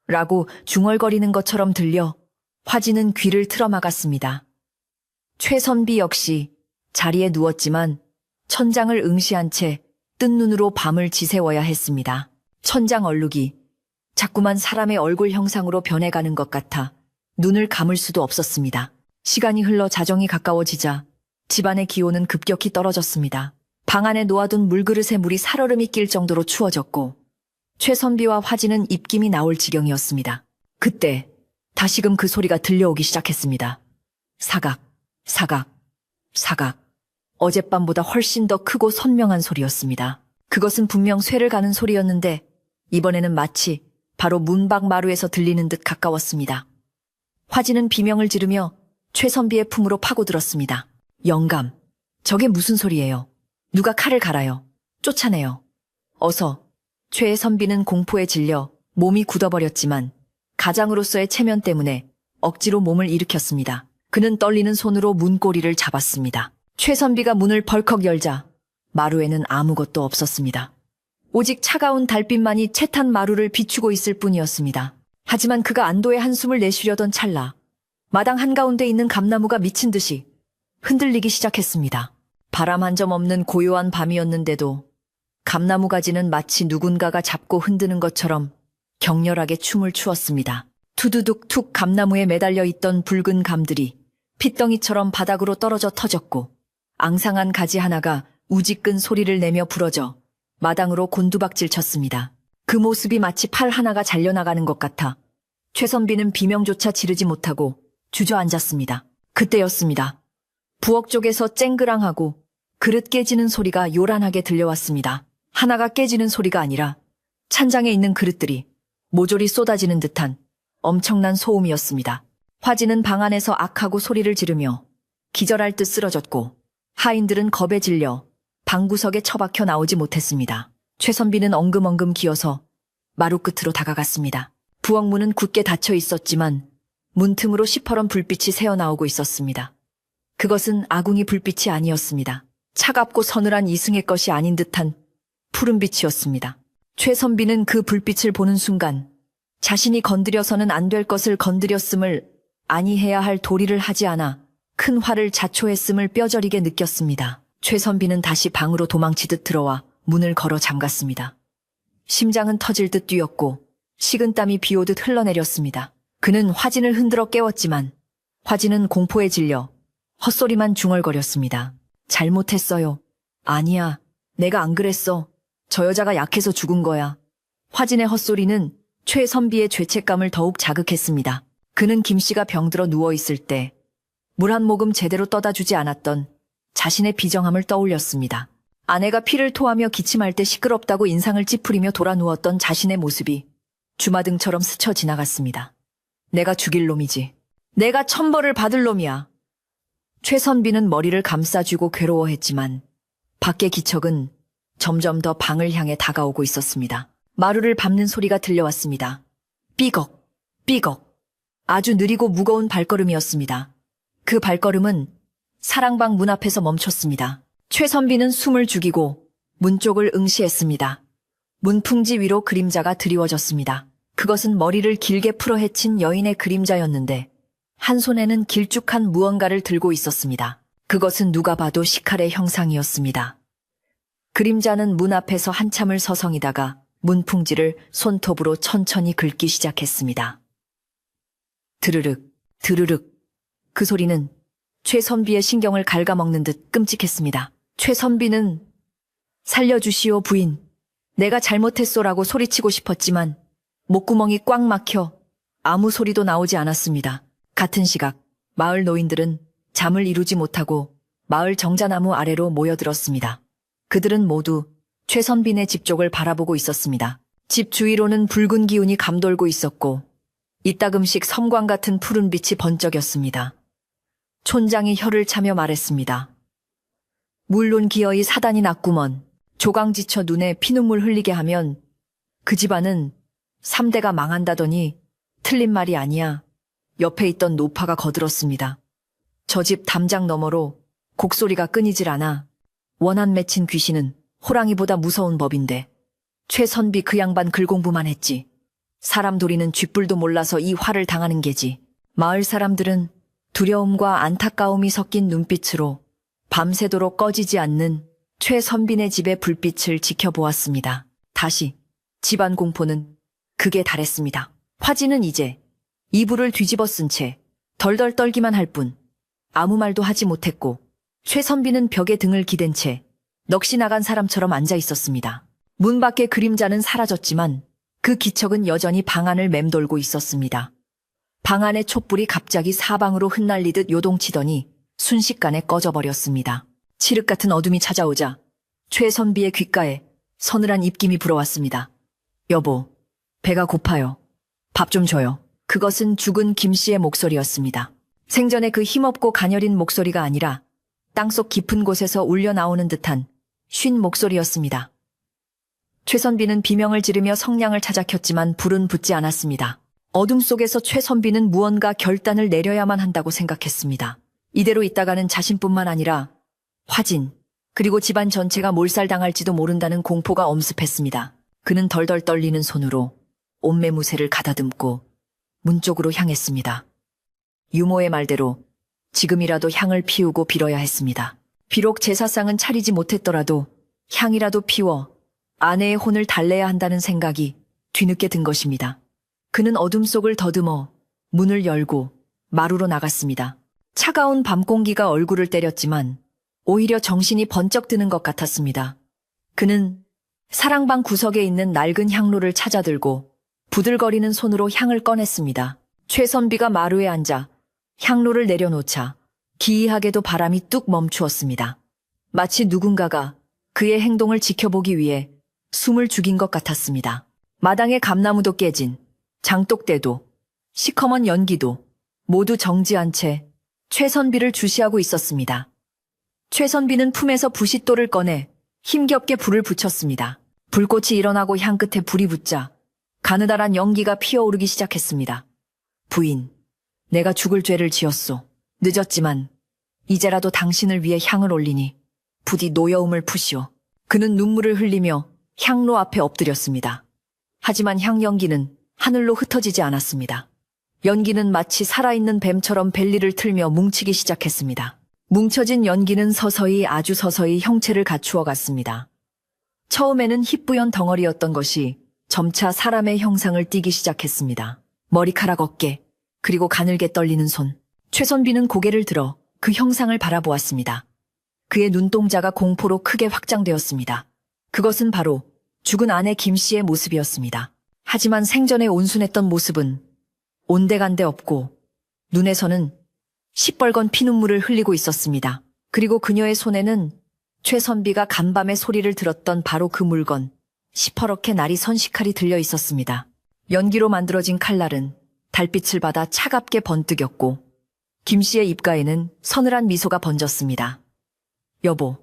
라고 중얼거리는 것처럼 들려 화진은 귀를 틀어막았습니다. 최선비 역시 자리에 누웠지만 천장을 응시한 채 뜬 눈으로 밤을 지새워야 했습니다. 천장 얼룩이 자꾸만 사람의 얼굴 형상으로 변해가는 것 같아 눈을 감을 수도 없었습니다. 시간이 흘러 자정이 가까워지자 집안의 기온은 급격히 떨어졌습니다. 방 안에 놓아둔 물그릇에 물이 살얼음이 낄 정도로 추워졌고 최선비와 화진은 입김이 나올 지경이었습니다. 그때 다시금 그 소리가 들려오기 시작했습니다. 사각, 사각, 사각. 어젯밤보다 훨씬 더 크고 선명한 소리였습니다. 그것은 분명 쇠를 가는 소리였는데 이번에는 마치 바로 문밖 마루에서 들리는 듯 가까웠습니다. 화진은 비명을 지르며 최선비의 품으로 파고들었습니다. 영감, 저게 무슨 소리예요? 누가 칼을 갈아요? 쫓아내요. 어서. 최선비는 공포에 질려 몸이 굳어버렸지만 가장으로서의 체면 때문에 억지로 몸을 일으켰습니다. 그는 떨리는 손으로 문고리를 잡았습니다. 최선비가 문을 벌컥 열자 마루에는 아무것도 없었습니다. 오직 차가운 달빛만이 채탄 마루를 비추고 있을 뿐이었습니다. 하지만 그가 안도의 한숨을 내쉬려던 찰나 마당 한가운데 있는 감나무가 미친 듯이 흔들리기 시작했습니다. 바람 한 점 없는 고요한 밤이었는데도 감나무 가지는 마치 누군가가 잡고 흔드는 것처럼 격렬하게 춤을 추었습니다. 투두둑 툭 감나무에 매달려 있던 붉은 감들이 핏덩이처럼 바닥으로 떨어져 터졌고 앙상한 가지 하나가 우지끈 소리를 내며 부러져 마당으로 곤두박질 쳤습니다. 그 모습이 마치 팔 하나가 잘려나가는 것 같아 최선비는 비명조차 지르지 못하고 주저앉았습니다. 그때였습니다. 부엌 쪽에서 쨍그랑하고 그릇 깨지는 소리가 요란하게 들려왔습니다. 하나가 깨지는 소리가 아니라 찬장에 있는 그릇들이 모조리 쏟아지는 듯한 엄청난 소음이었습니다. 화진은 방 안에서 악하고 소리를 지르며 기절할 듯 쓰러졌고 하인들은 겁에 질려 방구석에 처박혀 나오지 못했습니다. 최선비는 엉금엉금 기어서 마루 끝으로 다가갔습니다. 부엌 문은 굳게 닫혀 있었지만 문틈으로 시퍼런 불빛이 새어나오고 있었습니다. 그것은 아궁이 불빛이 아니었습니다. 차갑고 서늘한 이승의 것이 아닌 듯한 푸른 빛이었습니다. 최선비는 그 불빛을 보는 순간 자신이 건드려서는 안 될 것을 건드렸음을 아니해야 할 도리를 하지 않아 큰 화를 자초했음을 뼈저리게 느꼈습니다. 최선비는 다시 방으로 도망치듯 들어와 문을 걸어 잠갔습니다. 심장은 터질 듯 뛰었고 식은땀이 비오듯 흘러내렸습니다. 그는 화진을 흔들어 깨웠지만 화진은 공포에 질려 헛소리만 중얼거렸습니다. 잘못했어요. 아니야. 내가 안 그랬어. 저 여자가 약해서 죽은 거야. 화진의 헛소리는 최선비의 죄책감을 더욱 자극했습니다. 그는 김씨가 병들어 누워있을 때 물 한 모금 제대로 떠다 주지 않았던 자신의 비정함을 떠올렸습니다. 아내가 피를 토하며 기침할 때 시끄럽다고 인상을 찌푸리며 돌아 누웠던 자신의 모습이 주마등처럼 스쳐 지나갔습니다. 내가 죽일 놈이지. 내가 천벌을 받을 놈이야. 최선비는 머리를 감싸쥐고 괴로워했지만 밖의 기척은 점점 더 방을 향해 다가오고 있었습니다. 마루를 밟는 소리가 들려왔습니다. 삐걱, 삐걱. 아주 느리고 무거운 발걸음이었습니다. 그 발걸음은 사랑방 문 앞에서 멈췄습니다. 최선비는 숨을 죽이고 문 쪽을 응시했습니다. 문풍지 위로 그림자가 드리워졌습니다. 그것은 머리를 길게 풀어 헤친 여인의 그림자였는데 한 손에는 길쭉한 무언가를 들고 있었습니다. 그것은 누가 봐도 시칼의 형상이었습니다. 그림자는 문 앞에서 한참을 서성이다가 문풍지를 손톱으로 천천히 긁기 시작했습니다. 드르륵, 드르륵. 그 소리는 최선비의 신경을 갉아먹는 듯 끔찍했습니다. 최선비는 살려주시오 부인. 내가 잘못했소라고 소리치고 싶었지만 목구멍이 꽉 막혀 아무 소리도 나오지 않았습니다. 같은 시각 마을 노인들은 잠을 이루지 못하고 마을 정자나무 아래로 모여들었습니다. 그들은 모두 최선빈의 집 쪽을 바라보고 있었습니다. 집 주위로는 붉은 기운이 감돌고 있었고 이따금씩 섬광 같은 푸른 빛이 번쩍였습니다. 촌장이 혀를 차며 말했습니다. 물론 기어이 사단이 났구먼. 조강지쳐 눈에 피눈물 흘리게 하면 그 집안은 3대가 망한다더니 틀린 말이 아니야. 옆에 있던 노파가 거들었습니다. 저 집 담장 너머로 곡소리가 끊이질 않아. 원한 맺힌 귀신은 호랑이보다 무서운 법인데 최선비 그 양반 글공부만 했지. 사람 도리는 쥐뿔도 몰라서 이 화를 당하는 게지. 마을 사람들은 두려움과 안타까움이 섞인 눈빛으로 밤새도록 꺼지지 않는 최선빈의 집의 불빛을 지켜보았습니다. 다시 집안 공포는 극에 달했습니다. 화진은 이제 이불을 뒤집어 쓴 채 덜덜 떨기만 할 뿐 아무 말도 하지 못했고 최선빈은 벽에 등을 기댄 채 넋이 나간 사람처럼 앉아 있었습니다. 문 밖의 그림자는 사라졌지만 그 기척은 여전히 방 안을 맴돌고 있었습니다. 방 안의 촛불이 갑자기 사방으로 흩날리듯 요동치더니 순식간에 꺼져버렸습니다. 칠흑 같은 어둠이 찾아오자 최선비의 귓가에 서늘한 입김이 불어왔습니다. 여보, 배가 고파요. 밥 좀 줘요. 그것은 죽은 김씨의 목소리였습니다. 생전에 그 힘없고 가녀린 목소리가 아니라 땅속 깊은 곳에서 울려 나오는 듯한 쉰 목소리였습니다. 최선비는 비명을 지르며 성냥을 찾아 켰지만 불은 붙지 않았습니다. 어둠 속에서 최선비는 무언가 결단을 내려야만 한다고 생각했습니다. 이대로 있다가는 자신뿐만 아니라 화진, 그리고 집안 전체가 몰살당할지도 모른다는 공포가 엄습했습니다. 그는 덜덜 떨리는 손으로 옷매무새를 가다듬고 문 쪽으로 향했습니다. 유모의 말대로 지금이라도 향을 피우고 빌어야 했습니다. 비록 제사상은 차리지 못했더라도 향이라도 피워 아내의 혼을 달래야 한다는 생각이 뒤늦게 든 것입니다. 그는 어둠 속을 더듬어 문을 열고 마루로 나갔습니다. 차가운 밤 공기가 얼굴을 때렸지만 오히려 정신이 번쩍 드는 것 같았습니다. 그는 사랑방 구석에 있는 낡은 향로를 찾아들고 부들거리는 손으로 향을 꺼냈습니다. 최선비가 마루에 앉아 향로를 내려놓자 기이하게도 바람이 뚝 멈추었습니다. 마치 누군가가 그의 행동을 지켜보기 위해 숨을 죽인 것 같았습니다. 마당의 감나무도 깨진 장독대도 시커먼 연기도 모두 정지한 채 최선비를 주시하고 있었습니다. 최선비는 품에서 부싯돌을 꺼내 힘겹게 불을 붙였습니다. 불꽃이 일어나고 향끝에 불이 붙자 가느다란 연기가 피어오르기 시작했습니다. 부인, 내가 죽을 죄를 지었소. 늦었지만 이제라도 당신을 위해 향을 올리니 부디 노여움을 푸시오. 그는 눈물을 흘리며 향로 앞에 엎드렸습니다. 하지만 향 연기는 하늘로 흩어지지 않았습니다. 연기는 마치 살아있는 뱀처럼 벨리를 틀며 뭉치기 시작했습니다. 뭉쳐진 연기는 서서히 아주 서서히 형체를 갖추어 갔습니다. 처음에는 희뿌연 덩어리였던 것이 점차 사람의 형상을 띠기 시작했습니다. 머리카락 어깨, 그리고 가늘게 떨리는 손. 최선비는 고개를 들어 그 형상을 바라보았습니다. 그의 눈동자가 공포로 크게 확장되었습니다. 그것은 바로 죽은 아내 김 씨의 모습이었습니다. 하지만 생전에 온순했던 모습은 온데간데 없고 눈에서는 시뻘건 피눈물을 흘리고 있었습니다. 그리고 그녀의 손에는 최선비가 간밤에 소리를 들었던 바로 그 물건, 시퍼렇게 날이 선 식칼이 들려 있었습니다. 연기로 만들어진 칼날은 달빛을 받아 차갑게 번뜩였고 김 씨의 입가에는 서늘한 미소가 번졌습니다. 여보,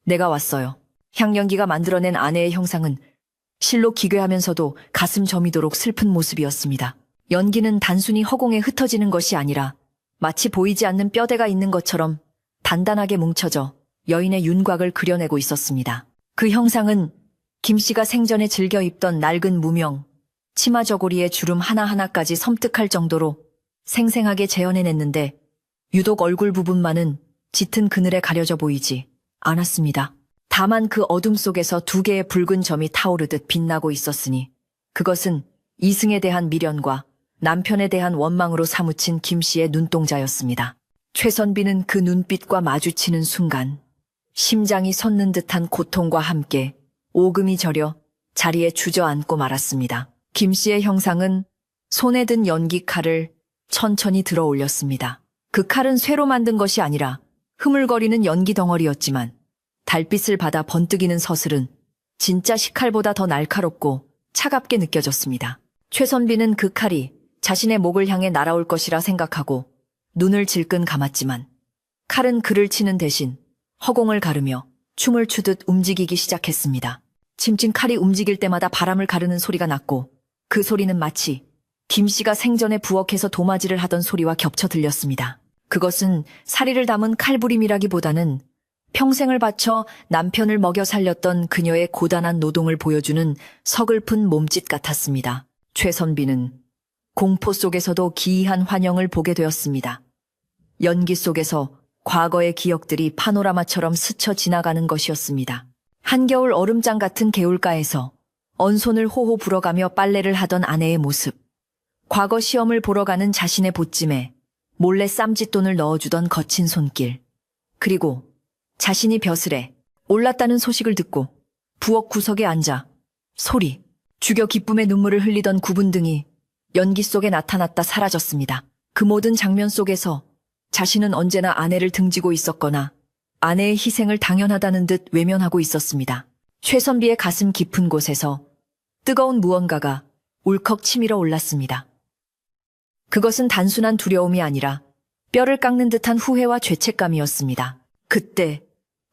내가 왔어요. 향연기가 만들어낸 아내의 형상은 실로 기괴하면서도 가슴 저미도록 슬픈 모습이었습니다. 연기는 단순히 허공에 흩어지는 것이 아니라 마치 보이지 않는 뼈대가 있는 것처럼 단단하게 뭉쳐져 여인의 윤곽을 그려내고 있었습니다. 그 형상은 김 씨가 생전에 즐겨 입던 낡은 무명, 치마 저고리의 주름 하나하나까지 섬뜩할 정도로 생생하게 재현해냈는데 유독 얼굴 부분만은 짙은 그늘에 가려져 보이지 않았습니다. 다만 그 어둠 속에서 두 개의 붉은 점이 타오르듯 빛나고 있었으니 그것은 이승에 대한 미련과 남편에 대한 원망으로 사무친 김 씨의 눈동자였습니다. 최선비는 그 눈빛과 마주치는 순간 심장이 솟는 듯한 고통과 함께 오금이 저려 자리에 주저앉고 말았습니다. 김 씨의 형상은 손에 든 연기 칼을 천천히 들어 올렸습니다. 그 칼은 쇠로 만든 것이 아니라 흐물거리는 연기 덩어리였지만 달빛을 받아 번뜩이는 서슬은 진짜 식칼보다 더 날카롭고 차갑게 느껴졌습니다. 최선비는 그 칼이 자신의 목을 향해 날아올 것이라 생각하고 눈을 질끈 감았지만 칼은 그를 치는 대신 허공을 가르며 춤을 추듯 움직이기 시작했습니다. 짐진 칼이 움직일 때마다 바람을 가르는 소리가 났고 그 소리는 마치 김 씨가 생전에 부엌에서 도마질을 하던 소리와 겹쳐 들렸습니다. 그것은 사리를 담은 칼부림이라기보다는 평생을 바쳐 남편을 먹여 살렸던 그녀의 고단한 노동을 보여주는 서글픈 몸짓 같았습니다. 최선비는 공포 속에서도 기이한 환영을 보게 되었습니다. 연기 속에서 과거의 기억들이 파노라마처럼 스쳐 지나가는 것이었습니다. 한겨울 얼음장 같은 개울가에서 언손을 호호 불어가며 빨래를 하던 아내의 모습, 과거 시험을 보러 가는 자신의 보찜에 몰래 쌈짓돈을 넣어주던 거친 손길, 그리고 자신이 벼슬에 올랐다는 소식을 듣고 부엌 구석에 앉아 소리, 죽여 기쁨의 눈물을 흘리던 구분 등이 연기 속에 나타났다 사라졌습니다. 그 모든 장면 속에서 자신은 언제나 아내를 등지고 있었거나 아내의 희생을 당연하다는 듯 외면하고 있었습니다. 최선비의 가슴 깊은 곳에서 뜨거운 무언가가 울컥 치밀어 올랐습니다. 그것은 단순한 두려움이 아니라 뼈를 깎는 듯한 후회와 죄책감이었습니다. 그때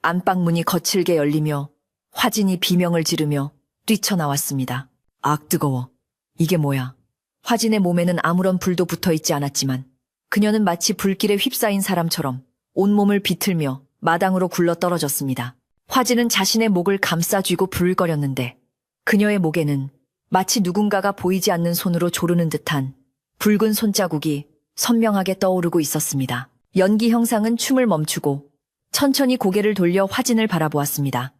안방문이 거칠게 열리며 화진이 비명을 지르며 뛰쳐나왔습니다. 악 뜨거워. 이게 뭐야. 화진의 몸에는 아무런 불도 붙어있지 않았지만 그녀는 마치 불길에 휩싸인 사람처럼 온몸을 비틀며 마당으로 굴러 떨어졌습니다. 화진은 자신의 목을 감싸 쥐고 부르거렸는데 그녀의 목에는 마치 누군가가 보이지 않는 손으로 조르는 듯한 붉은 손자국이 선명하게 떠오르고 있었습니다. 연기 형상은 춤을 멈추고 천천히 고개를 돌려 화진을 바라보았습니다.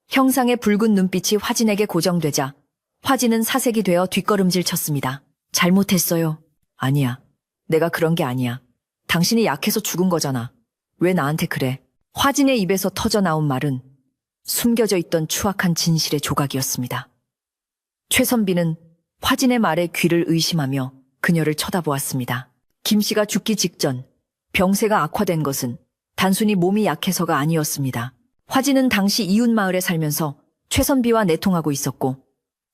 형상의 붉은 눈빛이 화진에게 고정되자 화진은 사색이 되어 뒷걸음질 쳤습니다. 잘못했어요. 아니야. 내가 그런 게 아니야. 당신이 약해서 죽은 거잖아. 왜 나한테 그래? 화진의 입에서 터져나온 말은 숨겨져 있던 추악한 진실의 조각이었습니다. 최선비는 화진의 말에 귀를 의심하며 그녀를 쳐다보았습니다. 김 씨가 죽기 직전 병세가 악화된 것은 단순히 몸이 약해서가 아니었습니다. 화진은 당시 이웃 마을에 살면서 최선비와 내통하고 있었고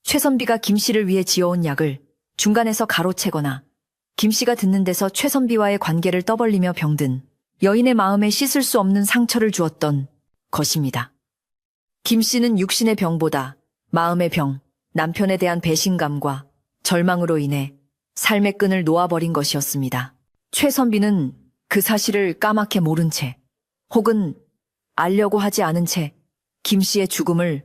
최선비가 김 씨를 위해 지어온 약을 중간에서 가로채거나 김 씨가 듣는 데서 최선비와의 관계를 떠벌리며 병든 여인의 마음에 씻을 수 없는 상처를 주었던 것입니다. 김 씨는 육신의 병보다 마음의 병, 남편에 대한 배신감과 절망으로 인해 삶의 끈을 놓아버린 것이었습니다. 최선비는 그 사실을 까맣게 모른 채 혹은 알려고 하지 않은 채 김 씨의 죽음을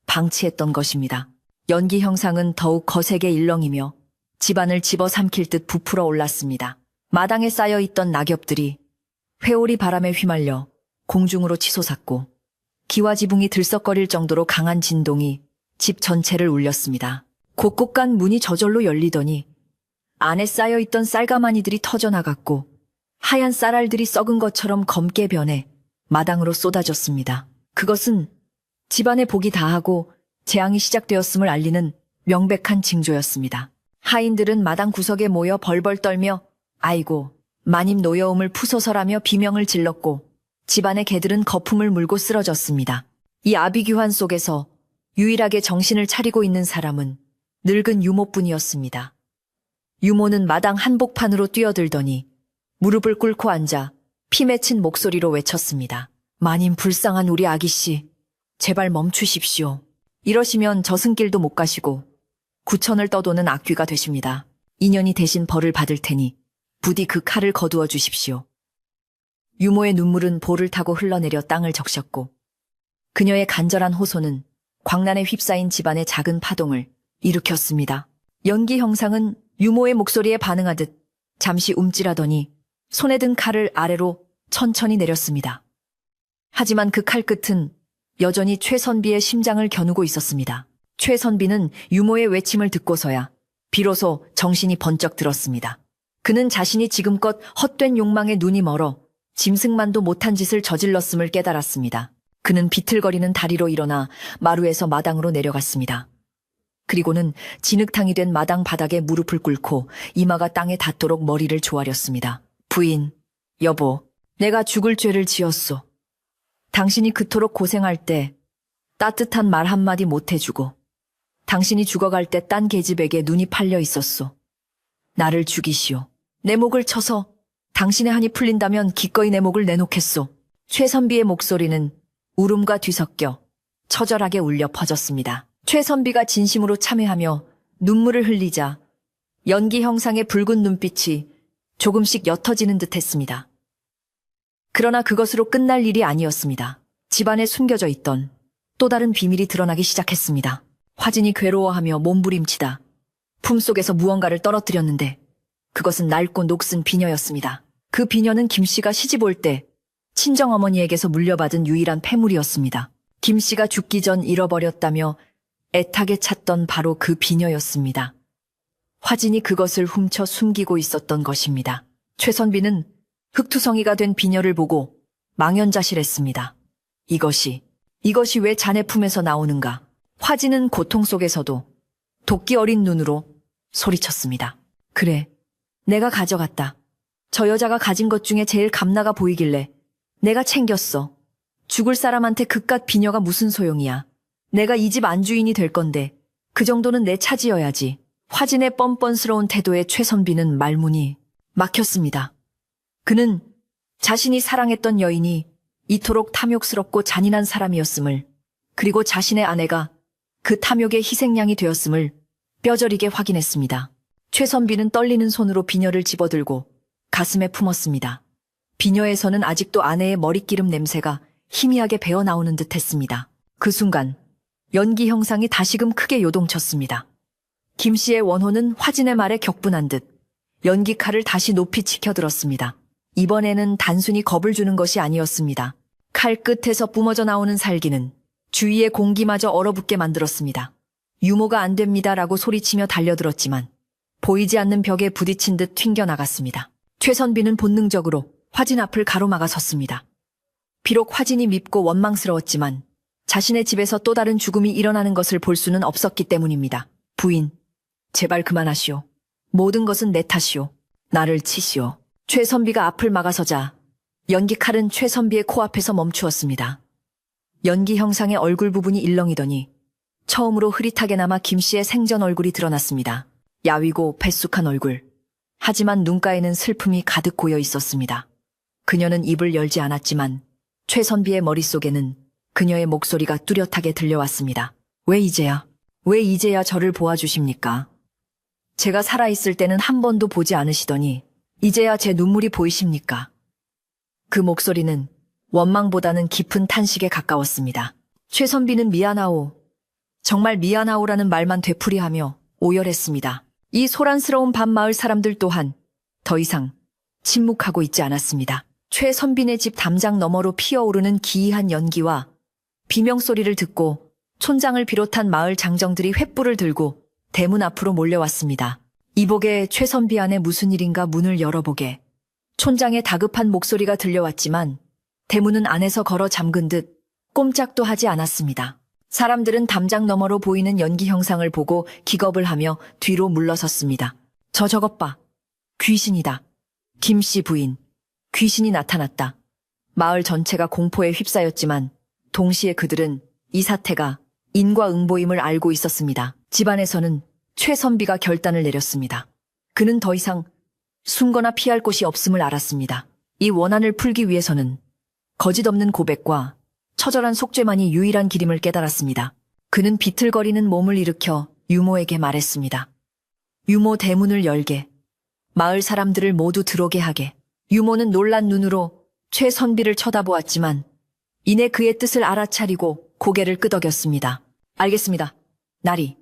방치했던 것입니다. 연기 형상은 더욱 거세게 일렁이며 집안을 집어삼킬 듯 부풀어 올랐습니다. 마당에 쌓여있던 낙엽들이 회오리 바람에 휘말려 공중으로 치솟았고 기와지붕이 들썩거릴 정도로 강한 진동이 집 전체를 울렸습니다. 곳곳간 문이 저절로 열리더니 안에 쌓여있던 쌀가마니들이 터져나갔고 하얀 쌀알들이 썩은 것처럼 검게 변해 마당으로 쏟아졌습니다. 그것은 집안의 복이 다하고 재앙이 시작되었음을 알리는 명백한 징조였습니다. 하인들은 마당 구석에 모여 벌벌 떨며 아이고 마님 노여움을 푸소서라며 비명을 질렀고 집안의 개들은 거품을 물고 쓰러졌습니다. 이 아비규환 속에서 유일하게 정신을 차리고 있는 사람은 늙은 유모뿐이었습니다. 유모는 마당 한복판으로 뛰어들더니 무릎을 꿇고 앉아 피 맺힌 목소리로 외쳤습니다. 마님 불쌍한 우리 아기씨, 제발 멈추십시오. 이러시면 저승길도 못 가시고 구천을 떠도는 악귀가 되십니다. 인연이 대신 벌을 받을 테니 부디 그 칼을 거두어 주십시오. 유모의 눈물은 볼을 타고 흘러내려 땅을 적셨고 그녀의 간절한 호소는 광란에 휩싸인 집안의 작은 파동을 일으켰습니다. 연기 형상은 유모의 목소리에 반응하듯 잠시 움찔하더니 손에 든 칼을 아래로 천천히 내렸습니다. 하지만 그 칼끝은 여전히 최선비의 심장을 겨누고 있었습니다. 최선비는 유모의 외침을 듣고서야 비로소 정신이 번쩍 들었습니다. 그는 자신이 지금껏 헛된 욕망에 눈이 멀어 짐승만도 못한 짓을 저질렀음을 깨달았습니다. 그는 비틀거리는 다리로 일어나 마루에서 마당으로 내려갔습니다. 그리고는 진흙탕이 된 마당 바닥에 무릎을 꿇고 이마가 땅에 닿도록 머리를 조아렸습니다. 부인, 여보, 내가 죽을 죄를 지었소. 당신이 그토록 고생할 때 따뜻한 말 한마디 못해주고 당신이 죽어갈 때 딴 계집에게 눈이 팔려 있었소. 나를 죽이시오. 내 목을 쳐서 당신의 한이 풀린다면 기꺼이 내 목을 내놓겠소. 최선비의 목소리는 울음과 뒤섞여 처절하게 울려 퍼졌습니다. 최선비가 진심으로 참회하며 눈물을 흘리자 연기 형상의 붉은 눈빛이 조금씩 옅어지는 듯 했습니다. 그러나 그것으로 끝날 일이 아니었습니다. 집안에 숨겨져 있던 또 다른 비밀이 드러나기 시작했습니다. 화진이 괴로워하며 몸부림치다 품속에서 무언가를 떨어뜨렸는데 그것은 낡고 녹슨 비녀였습니다. 그 비녀는 김씨가 시집 올 때 친정어머니에게서 물려받은 유일한 폐물이었습니다. 김씨가 죽기 전 잃어버렸다며 애타게 찾던 바로 그 비녀였습니다. 화진이 그것을 훔쳐 숨기고 있었던 것입니다. 최선비는 흑투성이가 된 비녀를 보고 망연자실했습니다. 이것이 왜 자네 품에서 나오는가? 화진은 고통 속에서도 도끼 어린 눈으로 소리쳤습니다. 그래, 내가 가져갔다. 저 여자가 가진 것 중에 제일 감나가 보이길래 내가 챙겼어. 죽을 사람한테 그깟 비녀가 무슨 소용이야. 내가 이 집 안주인이 될 건데 그 정도는 내 차지여야지. 화진의 뻔뻔스러운 태도에 최선비는 말문이 막혔습니다. 그는 자신이 사랑했던 여인이 이토록 탐욕스럽고 잔인한 사람이었음을, 그리고 자신의 아내가 그 탐욕의 희생양이 되었음을 뼈저리게 확인했습니다. 최선비는 떨리는 손으로 비녀를 집어들고 가슴에 품었습니다. 비녀에서는 아직도 아내의 머릿기름 냄새가 희미하게 배어나오는 듯 했습니다. 그 순간 연기 형상이 다시금 크게 요동쳤습니다. 김씨의 원호는 화진의 말에 격분한 듯 연기 칼을 다시 높이 치켜들었습니다. 이번에는 단순히 겁을 주는 것이 아니었습니다. 칼 끝에서 뿜어져 나오는 살기는 주위의 공기마저 얼어붙게 만들었습니다. 유모가 안 됩니다라고 소리치며 달려들었지만 보이지 않는 벽에 부딪힌 듯 튕겨나갔습니다. 최선비는 본능적으로 화진 앞을 가로막아 섰습니다. 비록 화진이 밉고 원망스러웠지만 자신의 집에서 또 다른 죽음이 일어나는 것을 볼 수는 없었기 때문입니다. 부인, 제발 그만하시오. 모든 것은 내 탓이오. 나를 치시오. 최선비가 앞을 막아서자 연기 칼은 최선비의 코앞에서 멈추었습니다. 연기 형상의 얼굴 부분이 일렁이더니 처음으로 흐릿하게나마 김씨의 생전 얼굴이 드러났습니다. 야위고 뱃쑥한 얼굴. 하지만 눈가에는 슬픔이 가득 고여 있었습니다. 그녀는 입을 열지 않았지만 최선비의 머릿속에는 그녀의 목소리가 뚜렷하게 들려왔습니다. 왜 이제야 저를 보아주십니까? 제가 살아있을 때는 한 번도 보지 않으시더니 이제야 제 눈물이 보이십니까? 그 목소리는 원망보다는 깊은 탄식에 가까웠습니다. 최선비는 미안하오, 정말 미안하오라는 말만 되풀이하며 오열했습니다. 이 소란스러운 밤마을 사람들 또한 더 이상 침묵하고 있지 않았습니다. 최선빈의 집 담장 너머로 피어오르는 기이한 연기와 비명소리를 듣고 촌장을 비롯한 마을 장정들이 횃불을 들고 대문 앞으로 몰려왔습니다. 이복에 최선비 안에 무슨 일인가 문을 열어보게 촌장의 다급한 목소리가 들려왔지만 대문은 안에서 걸어 잠근 듯 꼼짝도 하지 않았습니다. 사람들은 담장 너머로 보이는 연기 형상을 보고 기겁을 하며 뒤로 물러섰습니다. 저것 봐. 귀신이다. 김씨 부인. 귀신이 나타났다. 마을 전체가 공포에 휩싸였지만 동시에 그들은 이 사태가 인과응보임을 알고 있었습니다. 집안에서는 최선비가 결단을 내렸습니다. 그는 더 이상 숨거나 피할 곳이 없음을 알았습니다. 이 원한을 풀기 위해서는 거짓 없는 고백과 처절한 속죄만이 유일한 길임을 깨달았습니다. 그는 비틀거리는 몸을 일으켜 유모에게 말했습니다. 유모 대문을 열게. 마을 사람들을 모두 들어오게 하게. 유모는 놀란 눈으로 최선비를 쳐다보았지만 이내 그의 뜻을 알아차리고 고개를 끄덕였습니다. 알겠습니다. 나리.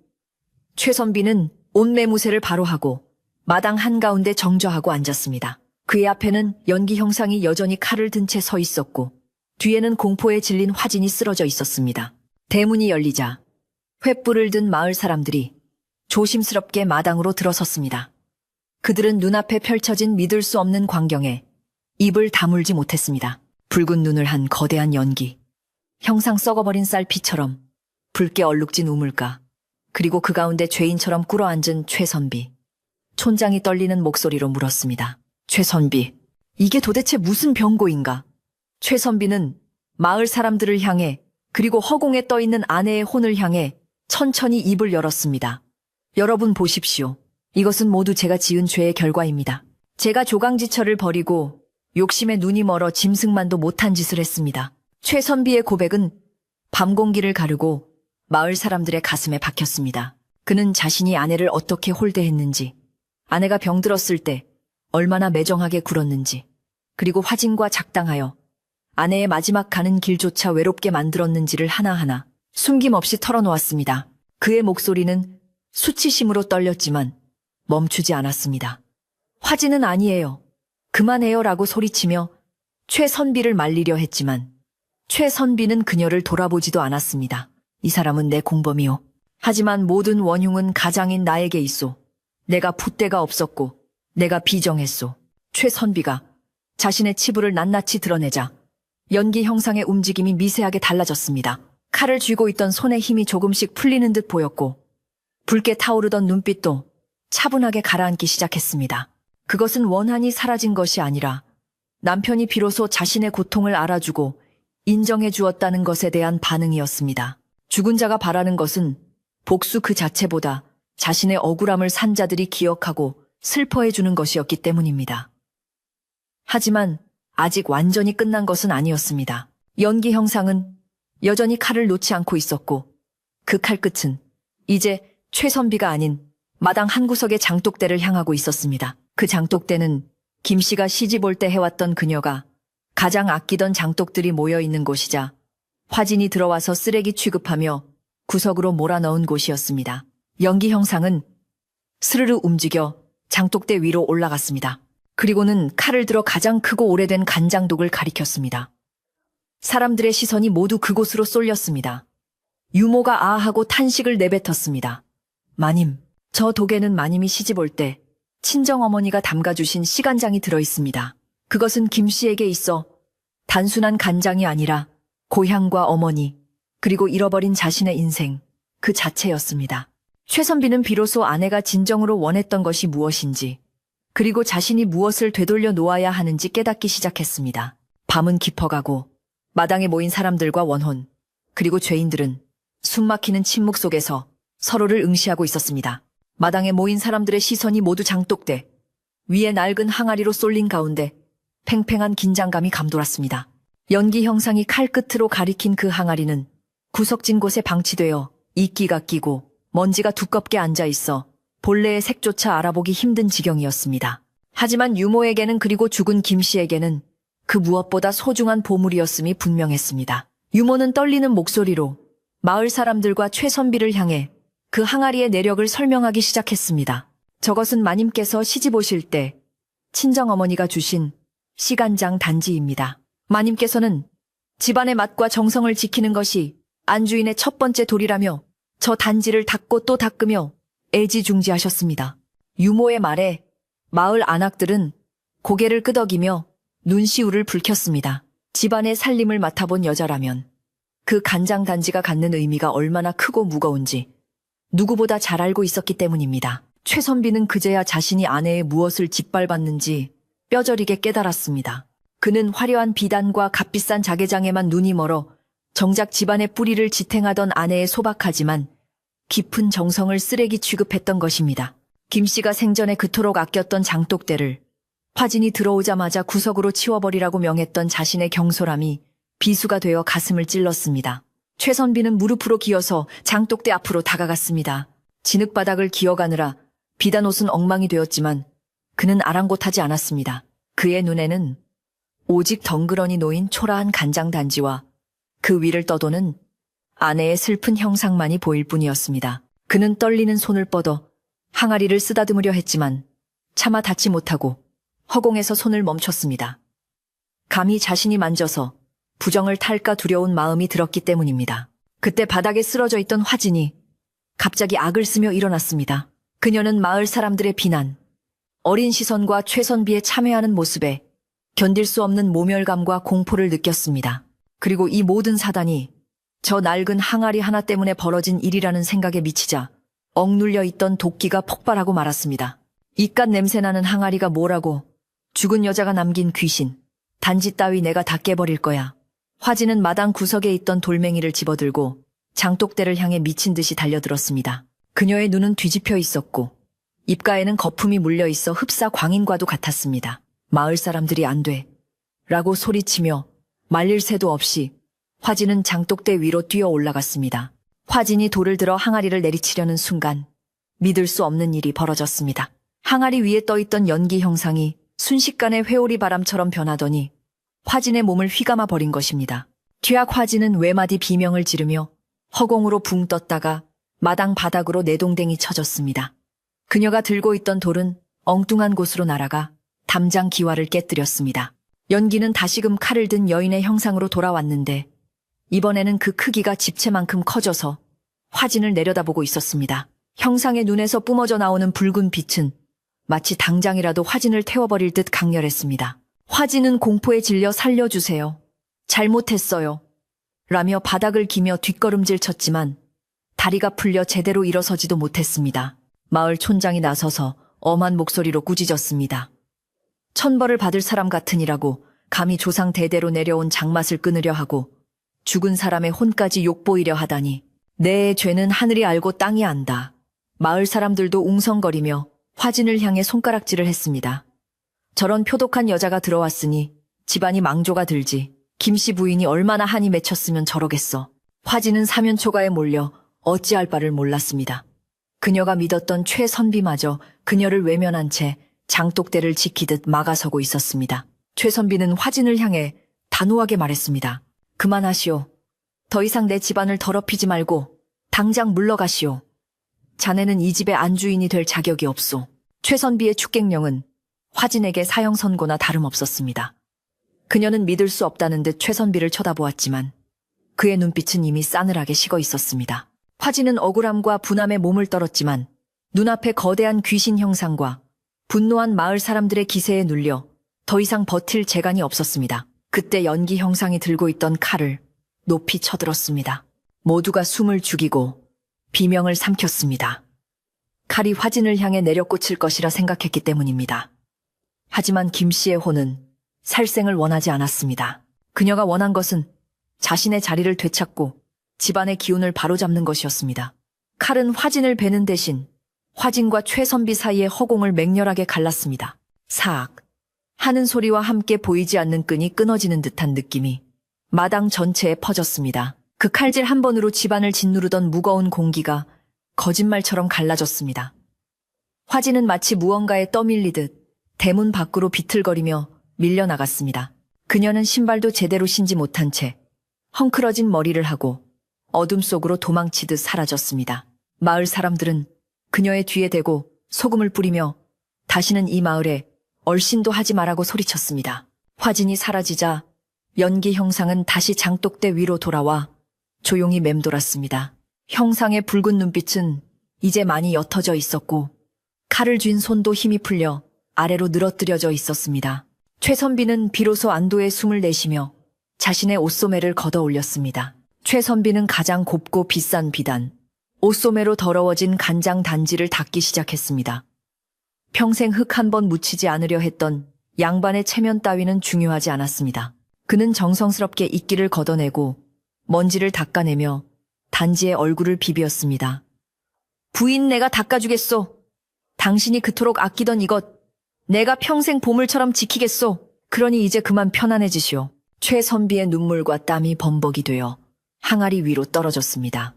최선비는 옷매무새를 바로 하고 마당 한가운데 정저하고 앉았습니다. 그의 앞에는 연기 형상이 여전히 칼을 든 채 서 있었고 뒤에는 공포에 질린 화진이 쓰러져 있었습니다. 대문이 열리자 횃불을 든 마을 사람들이 조심스럽게 마당으로 들어섰습니다. 그들은 눈앞에 펼쳐진 믿을 수 없는 광경에 입을 다물지 못했습니다. 붉은 눈을 한 거대한 연기, 형상 썩어버린 쌀피처럼 붉게 얼룩진 우물가, 그리고 그 가운데 죄인처럼 꿇어앉은 최선비. 촌장이 떨리는 목소리로 물었습니다. 최선비, 이게 도대체 무슨 병고인가? 최선비는 마을 사람들을 향해 그리고 허공에 떠있는 아내의 혼을 향해 천천히 입을 열었습니다. 여러분 보십시오. 이것은 모두 제가 지은 죄의 결과입니다. 제가 조강지처를 버리고 욕심에 눈이 멀어 짐승만도 못한 짓을 했습니다. 최선비의 고백은 밤 공기를 가르고 마을 사람들의 가슴에 박혔습니다. 그는 자신이 아내를 어떻게 홀대했는지, 아내가 병들었을 때 얼마나 매정하게 굴었는지, 그리고 화진과 작당하여 아내의 마지막 가는 길조차 외롭게 만들었는지를 하나하나 숨김없이 털어놓았습니다. 그의 목소리는 수치심으로 떨렸지만 멈추지 않았습니다. 화진은 아니에요. 그만해요 라고 소리치며 최선비를 말리려 했지만 최선비는 그녀를 돌아보지도 않았습니다. 이 사람은 내 공범이요. 하지만 모든 원흉은 가장인 나에게 있소. 내가 풋대가 없었고 내가 비정했소. 최선비가 자신의 치부를 낱낱이 드러내자 연기 형상의 움직임이 미세하게 달라졌습니다. 칼을 쥐고 있던 손의 힘이 조금씩 풀리는 듯 보였고 붉게 타오르던 눈빛도 차분하게 가라앉기 시작했습니다. 그것은 원한이 사라진 것이 아니라 남편이 비로소 자신의 고통을 알아주고 인정해 주었다는 것에 대한 반응이었습니다. 죽은 자가 바라는 것은 복수 그 자체보다 자신의 억울함을 산 자들이 기억하고 슬퍼해 주는 것이었기 때문입니다. 하지만 아직 완전히 끝난 것은 아니었습니다. 연기 형상은 여전히 칼을 놓지 않고 있었고 그 칼끝은 이제 최선비가 아닌 마당 한구석의 장독대를 향하고 있었습니다. 그 장독대는 김 씨가 시집 올 때 해왔던 그녀가 가장 아끼던 장독들이 모여있는 곳이자 화진이 들어와서 쓰레기 취급하며 구석으로 몰아넣은 곳이었습니다. 연기 형상은 스르르 움직여 장독대 위로 올라갔습니다. 그리고는 칼을 들어 가장 크고 오래된 간장독을 가리켰습니다. 사람들의 시선이 모두 그곳으로 쏠렸습니다. 유모가 아하고 탄식을 내뱉었습니다. 마님, 저 독에는 마님이 시집 올 때 친정어머니가 담가주신 시간장이 들어있습니다. 그것은 김 씨에게 있어 단순한 간장이 아니라 고향과 어머니, 그리고 잃어버린 자신의 인생, 그 자체였습니다. 최선비는 비로소 아내가 진정으로 원했던 것이 무엇인지, 그리고 자신이 무엇을 되돌려 놓아야 하는지 깨닫기 시작했습니다. 밤은 깊어가고 마당에 모인 사람들과 원혼, 그리고 죄인들은 숨막히는 침묵 속에서 서로를 응시하고 있었습니다. 마당에 모인 사람들의 시선이 모두 장독대, 위에 낡은 항아리로 쏠린 가운데 팽팽한 긴장감이 감돌았습니다. 연기 형상이 칼끝으로 가리킨 그 항아리는 구석진 곳에 방치되어 이끼가 끼고 먼지가 두껍게 앉아있어 본래의 색조차 알아보기 힘든 지경이었습니다. 하지만 유모에게는 그리고 죽은 김 씨에게는 그 무엇보다 소중한 보물이었음이 분명했습니다. 유모는 떨리는 목소리로 마을 사람들과 최선비를 향해 그 항아리의 내력을 설명하기 시작했습니다. 저것은 마님께서 시집 오실 때 친정어머니가 주신 시간장 단지입니다. 마님께서는 집안의 맛과 정성을 지키는 것이 안주인의 첫 번째 도리라며 저 단지를 닦고 또 닦으며 애지중지하셨습니다. 유모의 말에 마을 안악들은 고개를 끄덕이며 눈시울을 붉혔습니다. 집안의 살림을 맡아본 여자라면 그 간장 단지가 갖는 의미가 얼마나 크고 무거운지 누구보다 잘 알고 있었기 때문입니다. 최선비는 그제야 자신이 아내의 무엇을 짓밟았는지 뼈저리게 깨달았습니다. 그는 화려한 비단과 값비싼 자개장에만 눈이 멀어 정작 집안의 뿌리를 지탱하던 아내의 소박하지만 깊은 정성을 쓰레기 취급했던 것입니다. 김씨가 생전에 그토록 아꼈던 장독대를 화진이 들어오자마자 구석으로 치워버리라고 명했던 자신의 경솔함이 비수가 되어 가슴을 찔렀습니다. 최선비는 무릎으로 기어서 장독대 앞으로 다가갔습니다. 진흙바닥을 기어가느라 비단옷은 엉망이 되었지만 그는 아랑곳하지 않았습니다. 그의 눈에는 오직 덩그러니 놓인 초라한 간장 단지와 그 위를 떠도는 아내의 슬픈 형상만이 보일 뿐이었습니다. 그는 떨리는 손을 뻗어 항아리를 쓰다듬으려 했지만 차마 닿지 못하고 허공에서 손을 멈췄습니다. 감히 자신이 만져서 부정을 탈까 두려운 마음이 들었기 때문입니다. 그때 바닥에 쓰러져 있던 화진이 갑자기 악을 쓰며 일어났습니다. 그녀는 마을 사람들의 비난, 어린 시선과 최선비의 참회하는 모습에 견딜 수 없는 모멸감과 공포를 느꼈습니다. 그리고 이 모든 사단이 저 낡은 항아리 하나 때문에 벌어진 일이라는 생각에 미치자 억눌려 있던 도끼가 폭발하고 말았습니다. 이깟 냄새나는 항아리가 뭐라고, 죽은 여자가 남긴 귀신, 단지 따위 내가 다 깨버릴 거야. 화진은 마당 구석에 있던 돌멩이를 집어들고 장독대를 향해 미친 듯이 달려들었습니다. 그녀의 눈은 뒤집혀 있었고 입가에는 거품이 물려 있어 흡사 광인과도 같았습니다. 마을 사람들이 안 돼 라고 소리치며 말릴 새도 없이 화진은 장독대 위로 뛰어 올라갔습니다. 화진이 돌을 들어 항아리를 내리치려는 순간 믿을 수 없는 일이 벌어졌습니다. 항아리 위에 떠있던 연기 형상이 순식간에 회오리 바람처럼 변하더니 화진의 몸을 휘감아 버린 것입니다. 뒤악 화진은 외마디 비명을 지르며 허공으로 붕 떴다가 마당 바닥으로 내동댕이 쳐졌습니다. 그녀가 들고 있던 돌은 엉뚱한 곳으로 날아가 담장 기와를 깨뜨렸습니다. 연기는 다시금 칼을 든 여인의 형상으로 돌아왔는데 이번에는 그 크기가 집채만큼 커져서 화진을 내려다보고 있었습니다. 형상의 눈에서 뿜어져 나오는 붉은 빛은 마치 당장이라도 화진을 태워버릴 듯 강렬했습니다. 화진은 공포에 질려 살려주세요. 잘못했어요. 라며 바닥을 기며 뒷걸음질 쳤지만 다리가 풀려 제대로 일어서지도 못했습니다. 마을 촌장이 나서서 엄한 목소리로 꾸짖었습니다. 천벌을 받을 사람 같으니라고 감히 조상 대대로 내려온 장맛을 끊으려 하고 죽은 사람의 혼까지 욕보이려 하다니. 내 죄는 하늘이 알고 땅이 안다. 마을 사람들도 웅성거리며 화진을 향해 손가락질을 했습니다. 저런 표독한 여자가 들어왔으니 집안이 망조가 들지. 김씨 부인이 얼마나 한이 맺혔으면 저러겠어. 화진은 사면초가에 몰려 어찌할 바를 몰랐습니다. 그녀가 믿었던 최선비마저 그녀를 외면한 채 장독대를 지키듯 막아서고 있었습니다. 최선비는 화진을 향해 단호하게 말했습니다. 그만하시오. 더 이상 내 집안을 더럽히지 말고 당장 물러가시오. 자네는 이 집의 안주인이 될 자격이 없소. 최선비의 축객령은 화진에게 사형 선고나 다름없었습니다. 그녀는 믿을 수 없다는 듯 최선비를 쳐다보았지만 그의 눈빛은 이미 싸늘하게 식어 있었습니다. 화진은 억울함과 분함에 몸을 떨었지만 눈앞에 거대한 귀신 형상과 분노한 마을 사람들의 기세에 눌려 더 이상 버틸 재간이 없었습니다. 그때 연기 형상이 들고 있던 칼을 높이 쳐들었습니다. 모두가 숨을 죽이고 비명을 삼켰습니다. 칼이 화진을 향해 내려꽂힐 것이라 생각했기 때문입니다. 하지만 김씨의 혼은 살생을 원하지 않았습니다. 그녀가 원한 것은 자신의 자리를 되찾고 집안의 기운을 바로잡는 것이었습니다. 칼은 화진을 베는 대신 화진과 최선비 사이의 허공을 맹렬하게 갈랐습니다. 사악 하는 소리와 함께 보이지 않는 끈이 끊어지는 듯한 느낌이 마당 전체에 퍼졌습니다. 그 칼질 한 번으로 집안을 짓누르던 무거운 공기가 거짓말처럼 갈라졌습니다. 화진은 마치 무언가에 떠밀리듯 대문 밖으로 비틀거리며 밀려나갔습니다. 그녀는 신발도 제대로 신지 못한 채 헝클어진 머리를 하고 어둠 속으로 도망치듯 사라졌습니다. 마을 사람들은 그녀의 뒤에 대고 소금을 뿌리며 다시는 이 마을에 얼씬도 하지 말라고 소리쳤습니다. 화진이 사라지자 연기 형상은 다시 장독대 위로 돌아와 조용히 맴돌았습니다. 형상의 붉은 눈빛은 이제 많이 옅어져 있었고 칼을 쥔 손도 힘이 풀려 아래로 늘어뜨려져 있었습니다. 최선비는 비로소 안도의 숨을 내쉬며 자신의 옷소매를 걷어 올렸습니다. 최선비는 가장 곱고 비싼 비단, 옷소매로 더러워진 간장 단지를 닦기 시작했습니다. 평생 흙 한 번 묻히지 않으려 했던 양반의 체면 따위는 중요하지 않았습니다. 그는 정성스럽게 이끼를 걷어내고 먼지를 닦아내며 단지의 얼굴을 비비었습니다. 부인 내가 닦아주겠소. 당신이 그토록 아끼던 이것 내가 평생 보물처럼 지키겠소. 그러니 이제 그만 편안해지시오. 최선비의 눈물과 땀이 범벅이 되어 항아리 위로 떨어졌습니다.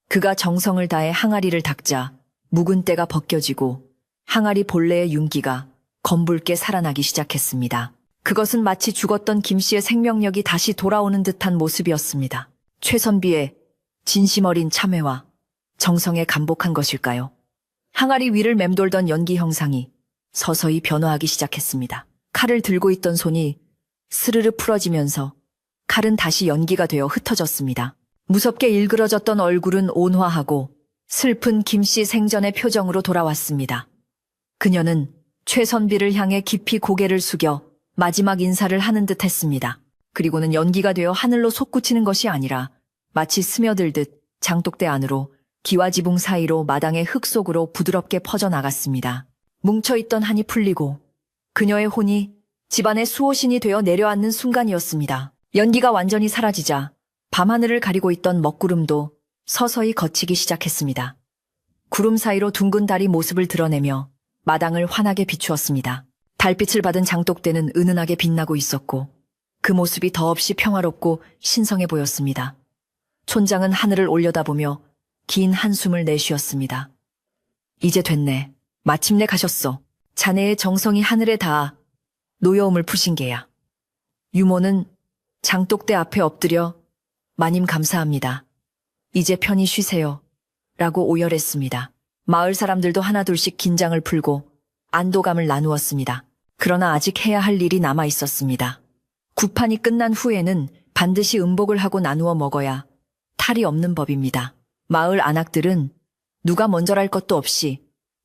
그가 정성을 다해 항아리를 닦자 묵은 때가 벗겨지고 항아리 본래의 윤기가 검붉게 살아나기 시작했습니다. 그것은 마치 죽었던 김씨의 생명력이 다시 돌아오는 듯한 모습이었습니다. 최선비의 진심 어린 참회와 정성에 감복한 것일까요? 항아리 위를 맴돌던 연기 형상이 서서히 변화하기 시작했습니다. 칼을 들고 있던 손이 스르르 풀어지면서 칼은 다시 연기가 되어 흩어졌습니다. 무섭게 일그러졌던 얼굴은 온화하고 슬픈 김씨 생전의 표정으로 돌아왔습니다. 그녀는 최선비를 향해 깊이 고개를 숙여 마지막 인사를 하는 듯 했습니다. 그리고는 연기가 되어 하늘로 솟구치는 것이 아니라 마치 스며들듯 장독대 안으로 기와 지붕 사이로 마당의 흙 속으로 부드럽게 퍼져나갔습니다. 뭉쳐있던 한이 풀리고 그녀의 혼이 집안의 수호신이 되어 내려앉는 순간이었습니다. 연기가 완전히 사라지자 밤하늘을 가리고 있던 먹구름도 서서히 걷히기 시작했습니다. 구름 사이로 둥근 달이 모습을 드러내며 마당을 환하게 비추었습니다. 달빛을 받은 장독대는 은은하게 빛나고 있었고 그 모습이 더없이 평화롭고 신성해 보였습니다. 촌장은 하늘을 올려다보며 긴 한숨을 내쉬었습니다. 이제 됐네. 마침내 가셨어. 자네의 정성이 하늘에 닿아 노여움을 푸신 게야. 유모는 장독대 앞에 엎드려 마님 감사합니다. 이제 편히 쉬세요. 라고 오열했습니다. 마을 사람들도 하나둘씩 긴장을 풀고 안도감을 나누었습니다. 그러나 아직 해야 할 일이 남아 있었습니다. 구판이 끝난 후에는 반드시 음복을 하고 나누어 먹어야 탈이 없는 법입니다. 마을 안악들은 누가 먼저랄 것도 없이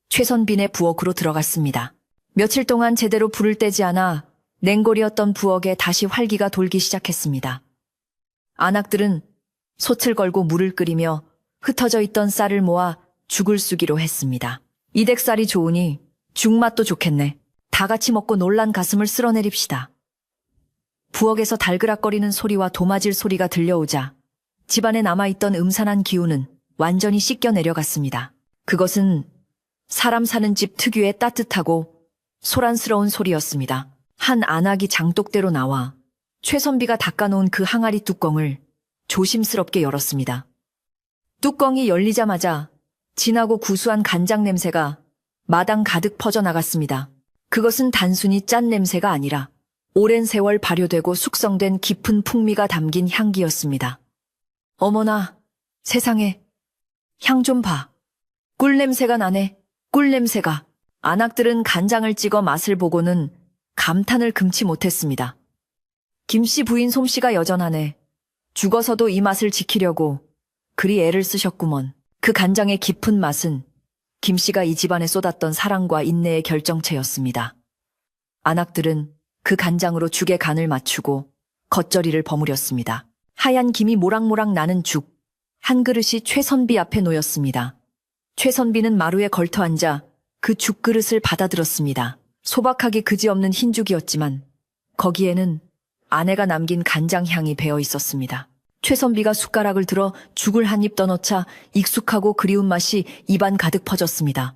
최선빈의 부엌으로 들어갔습니다. 며칠 동안 제대로 불을 떼지 않아 냉골이었던 부엌에 다시 활기가 돌기 시작했습니다. 안악들은 솥을 걸고 물을 끓이며 흩어져 있던 쌀을 모아 죽을 쑤기로 했습니다. 이댁쌀이 좋으니 죽맛도 좋겠네. 다 같이 먹고 놀란 가슴을 쓸어내립시다. 부엌에서 달그락거리는 소리와 도마질 소리가 들려오자 집안에 남아있던 음산한 기운은 완전히 씻겨 내려갔습니다. 그것은 사람 사는 집 특유의 따뜻하고 소란스러운 소리였습니다. 한 안악이 장독대로 나와 최선비가 닦아놓은 그 항아리 뚜껑을 조심스럽게 열었습니다. 뚜껑이 열리자마자 진하고 구수한 간장 냄새가 마당 가득 퍼져나갔습니다. 그것은 단순히 짠 냄새가 아니라 오랜 세월 발효되고 숙성된 깊은 풍미가 담긴 향기였습니다. 어머나, 세상에, 향 좀 봐. 꿀 냄새가 나네, 꿀 냄새가. 안악들은 간장을 찍어 맛을 보고는 감탄을 금치 못했습니다. 김씨 부인 솜씨가 여전하네. 죽어서도 이 맛을 지키려고 그리 애를 쓰셨구먼. 그 간장의 깊은 맛은 김씨가 이 집안에 쏟았던 사랑과 인내의 결정체였습니다. 안악들은 그 간장으로 죽의 간을 맞추고 겉절이를 버무렸습니다. 하얀 김이 모락모락 나는 죽, 한 그릇이 최선비 앞에 놓였습니다. 최선비는 마루에 걸터앉아 그 죽그릇을 받아들었습니다. 소박하게 그지없는 흰죽이었지만 거기에는 아내가 남긴 간장향이 배어 있었습니다. 최선비가 숟가락을 들어 죽을 한 입 떠넣자 익숙하고 그리운 맛이 입안 가득 퍼졌습니다.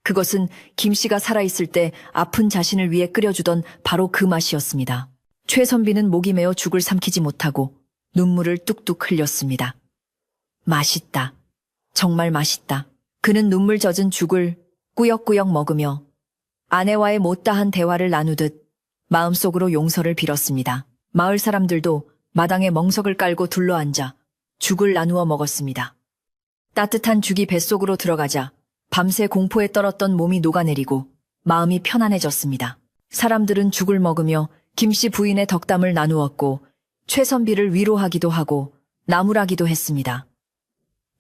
그것은 김씨가 살아있을 때 아픈 자신을 위해 끓여주던 바로 그 맛이었습니다. 최선비는 목이 메어 죽을 삼키지 못하고 눈물을 뚝뚝 흘렸습니다. 맛있다. 정말 맛있다. 그는 눈물 젖은 죽을 꾸역꾸역 먹으며 아내와의 못다한 대화를 나누듯 마음속으로 용서를 빌었습니다. 마을 사람들도 마당에 멍석을 깔고 둘러앉아 죽을 나누어 먹었습니다. 따뜻한 죽이 뱃속으로 들어가자 밤새 공포에 떨었던 몸이 녹아내리고 마음이 편안해졌습니다. 사람들은 죽을 먹으며 김씨 부인의 덕담을 나누었고 최선비를 위로하기도 하고 나무라기도 했습니다.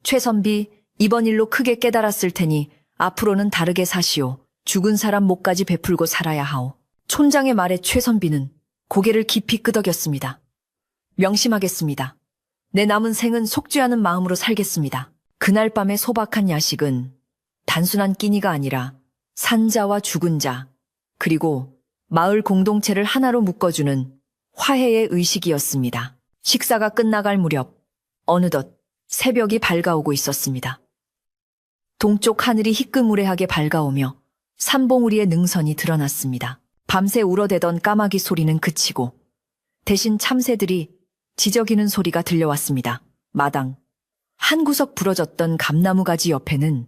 최선비, 이번 일로 크게 깨달았을 테니 앞으로는 다르게 사시오. 죽은 사람 목까지 베풀고 살아야 하오. 촌장의 말에 최선비는 고개를 깊이 끄덕였습니다. 명심하겠습니다. 내 남은 생은 속죄하는 마음으로 살겠습니다. 그날 밤의 소박한 야식은 단순한 끼니가 아니라 산자와 죽은 자, 그리고 마을 공동체를 하나로 묶어주는 화해의 의식이었습니다. 식사가 끝나갈 무렵 어느덧 새벽이 밝아오고 있었습니다. 동쪽 하늘이 희끄무레하게 밝아오며 산봉우리의 능선이 드러났습니다. 밤새 울어대던 까마귀 소리는 그치고 대신 참새들이 지저귀는 소리가 들려왔습니다. 마당 한 구석 부러졌던 감나무 가지 옆에는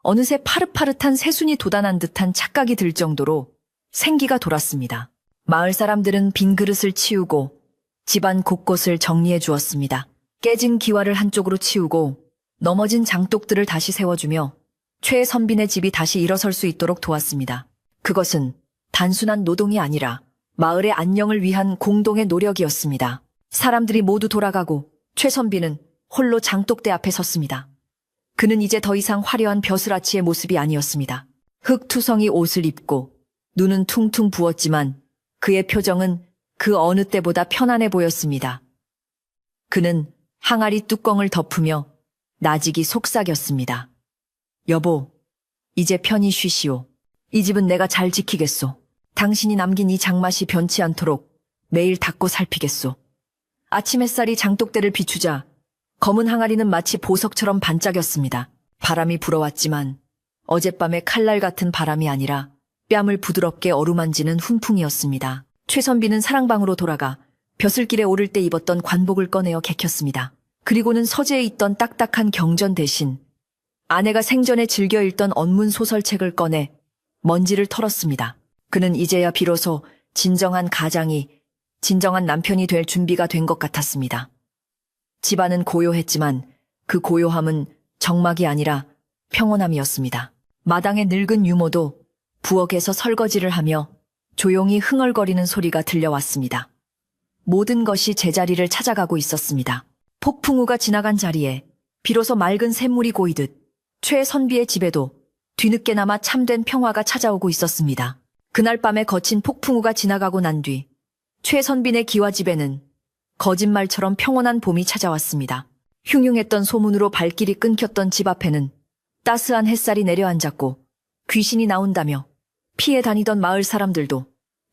어느새 파릇파릇한 새순이 돋아난 듯한 착각이 들 정도로 생기가 돌았습니다. 마을 사람들은 빈 그릇을 치우고 집안 곳곳을 정리해 주었습니다. 깨진 기와를 한쪽으로 치우고 넘어진 장독들을 다시 세워주며 최선빈의 집이 다시 일어설 수 있도록 도왔습니다. 그것은 단순한 노동이 아니라 마을의 안녕을 위한 공동의 노력이었습니다. 사람들이 모두 돌아가고 최선빈은 홀로 장독대 앞에 섰습니다. 그는 이제 더 이상 화려한 벼슬아치의 모습이 아니었습니다. 흙투성이 옷을 입고 눈은 퉁퉁 부었지만 그의 표정은 그 어느 때보다 편안해 보였습니다. 그는 항아리 뚜껑을 덮으며 나직이 속삭였습니다. 여보, 이제 편히 쉬시오. 이 집은 내가 잘 지키겠소. 당신이 남긴 이 장맛이 변치 않도록 매일 닦고 살피겠소. 아침 햇살이 장독대를 비추자 검은 항아리는 마치 보석처럼 반짝였습니다. 바람이 불어왔지만 어젯밤의 칼날 같은 바람이 아니라 뺨을 부드럽게 어루만지는 훈풍이었습니다. 최선비는 사랑방으로 돌아가 벼슬길에 오를 때 입었던 관복을 꺼내어 개켰습니다. 그리고는 서재에 있던 딱딱한 경전 대신 아내가 생전에 즐겨 읽던 언문 소설책을 꺼내 먼지를 털었습니다. 그는 이제야 비로소 진정한 가장이, 진정한 남편이 될 준비가 된 것 같았습니다. 집안은 고요했지만 그 고요함은 적막이 아니라 평온함이었습니다. 마당의 늙은 유모도 부엌에서 설거지를 하며 조용히 흥얼거리는 소리가 들려왔습니다. 모든 것이 제자리를 찾아가고 있었습니다. 폭풍우가 지나간 자리에 비로소 맑은 샘물이 고이듯 최선비의 집에도 뒤늦게나마 참된 평화가 찾아오고 있었습니다. 그날 밤에 거친 폭풍우가 지나가고 난 뒤 최선빈의 기와집에는 거짓말처럼 평온한 봄이 찾아왔습니다. 흉흉했던 소문으로 발길이 끊겼던 집 앞에는 따스한 햇살이 내려앉았고 귀신이 나온다며 피해 다니던 마을 사람들도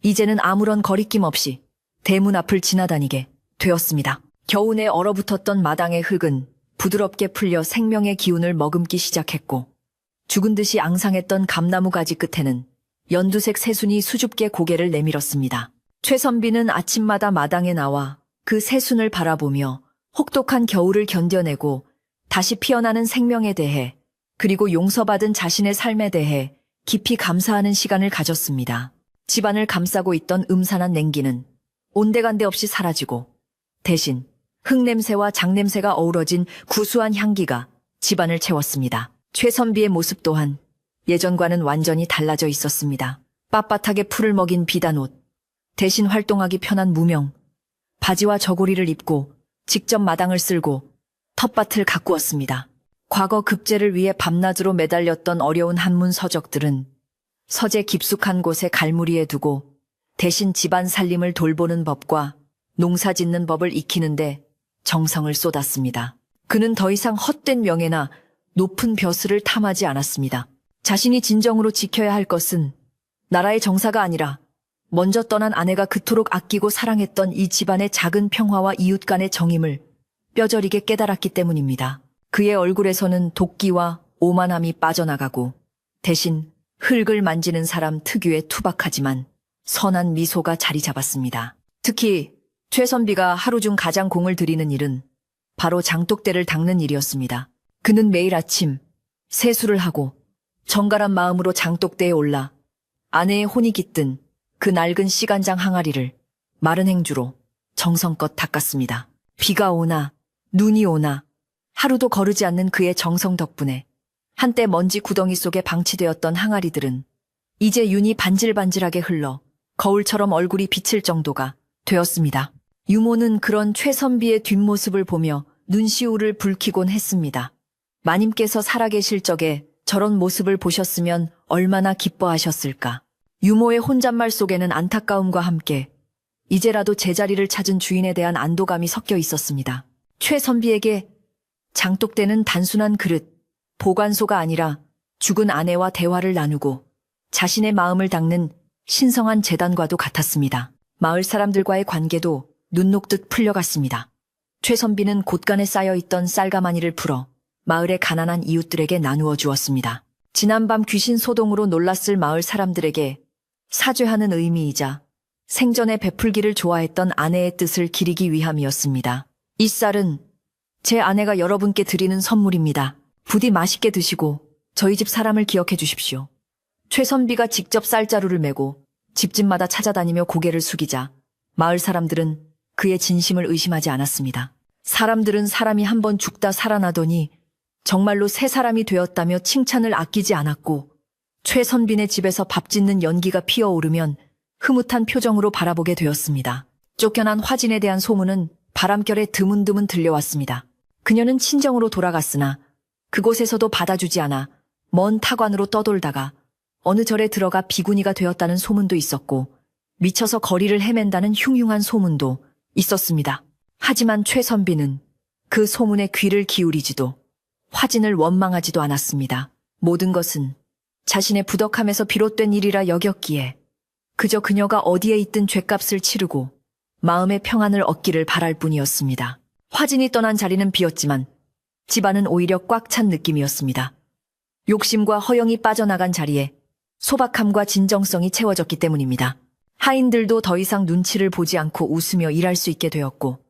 이제는 아무런 거리낌 없이 대문 앞을 지나다니게 되었습니다. 겨우내 얼어붙었던 마당의 흙은 부드럽게 풀려 생명의 기운을 머금기 시작했고 죽은 듯이 앙상했던 감나무 가지 끝에는 연두색 새순이 수줍게 고개를 내밀었습니다. 최선비는 아침마다 마당에 나와 그 새순을 바라보며 혹독한 겨울을 견뎌내고 다시 피어나는 생명에 대해 그리고 용서받은 자신의 삶에 대해 깊이 감사하는 시간을 가졌습니다. 집안을 감싸고 있던 음산한 냉기는 온데간데 없이 사라지고 대신 흙냄새와 장냄새가 어우러진 구수한 향기가 집안을 채웠습니다. 최선비의 모습 또한 예전과는 완전히 달라져 있었습니다. 빳빳하게 풀을 먹인 비단 옷, 대신 활동하기 편한 무명, 바지와 저고리를 입고 직접 마당을 쓸고 텃밭을 가꾸었습니다. 과거 급제를 위해 밤낮으로 매달렸던 어려운 한문 서적들은 서재 깊숙한 곳에 갈무리에 두고 대신 집안 살림을 돌보는 법과 농사 짓는 법을 익히는데 정성을 쏟았습니다. 그는 더 이상 헛된 명예나 높은 벼슬을 탐하지 않았습니다. 자신이 진정으로 지켜야 할 것은 나라의 정사가 아니라 먼저 떠난 아내가 그토록 아끼고 사랑했던 이 집안의 작은 평화와 이웃 간의 정임을 뼈저리게 깨달았기 때문입니다. 그의 얼굴에서는 도끼와 오만함이 빠져나가고 대신 흙을 만지는 사람 특유의 투박하지만 선한 미소가 자리 잡았습니다. 특히 최선비가 하루 중 가장 공을 들이는 일은 바로 장독대를 닦는 일이었습니다. 그는 매일 아침 세수를 하고 정갈한 마음으로 장독대에 올라 아내의 혼이 깃든 그 낡은 시간장 항아리를 마른 행주로 정성껏 닦았습니다. 비가 오나 눈이 오나 하루도 거르지 않는 그의 정성 덕분에 한때 먼지 구덩이 속에 방치되었던 항아리들은 이제 윤이 반질반질하게 흘러 거울처럼 얼굴이 비칠 정도가 되었습니다. 유모는 그런 최선비의 뒷모습을 보며 눈시울을 붉히곤 했습니다. 마님께서 살아계실 적에 저런 모습을 보셨으면 얼마나 기뻐하셨을까. 유모의 혼잣말 속에는 안타까움과 함께 이제라도 제자리를 찾은 주인에 대한 안도감이 섞여 있었습니다. 최선비에게 장독대는 단순한 그릇, 보관소가 아니라 죽은 아내와 대화를 나누고 자신의 마음을 닦는 신성한 재단과도 같았습니다. 마을 사람들과의 관계도 눈 녹듯 풀려갔습니다. 최선비는 곳간에 쌓여있던 쌀가마니를 풀어 마을의 가난한 이웃들에게 나누어 주었습니다. 지난밤 귀신 소동으로 놀랐을 마을 사람들에게 사죄하는 의미이자 생전에 베풀기를 좋아했던 아내의 뜻을 기리기 위함이었습니다. 이 쌀은 제 아내가 여러분께 드리는 선물입니다. 부디 맛있게 드시고 저희 집 사람을 기억해 주십시오. 최선비가 직접 쌀자루를 메고 집집마다 찾아다니며 고개를 숙이자 마을 사람들은 그의 진심을 의심하지 않았습니다. 사람들은 사람이 한번 죽다 살아나더니 정말로 새 사람이 되었다며 칭찬을 아끼지 않았고 최선빈의 집에서 밥 짓는 연기가 피어오르면 흐뭇한 표정으로 바라보게 되었습니다. 쫓겨난 화진에 대한 소문은 바람결에 드문드문 들려왔습니다. 그녀는 친정으로 돌아갔으나 그곳에서도 받아주지 않아 먼 타관으로 떠돌다가 어느 절에 들어가 비구니가 되었다는 소문도 있었고 미쳐서 거리를 헤맨다는 흉흉한 소문도 있었습니다. 하지만 최선비는 그 소문에 귀를 기울이지도 화진을 원망하지도 않았습니다. 모든 것은 자신의 부덕함에서 비롯된 일이라 여겼기에 그저 그녀가 어디에 있든 죗값을 치르고 마음의 평안을 얻기를 바랄 뿐이었습니다. 화진이 떠난 자리는 비었지만 집안은 오히려 꽉 찬 느낌이었습니다. 욕심과 허영이 빠져나간 자리에 소박함과 진정성이 채워졌기 때문입니다. 하인들도 더 이상 눈치를 보지 않고 웃으며 일할 수 있게 되었고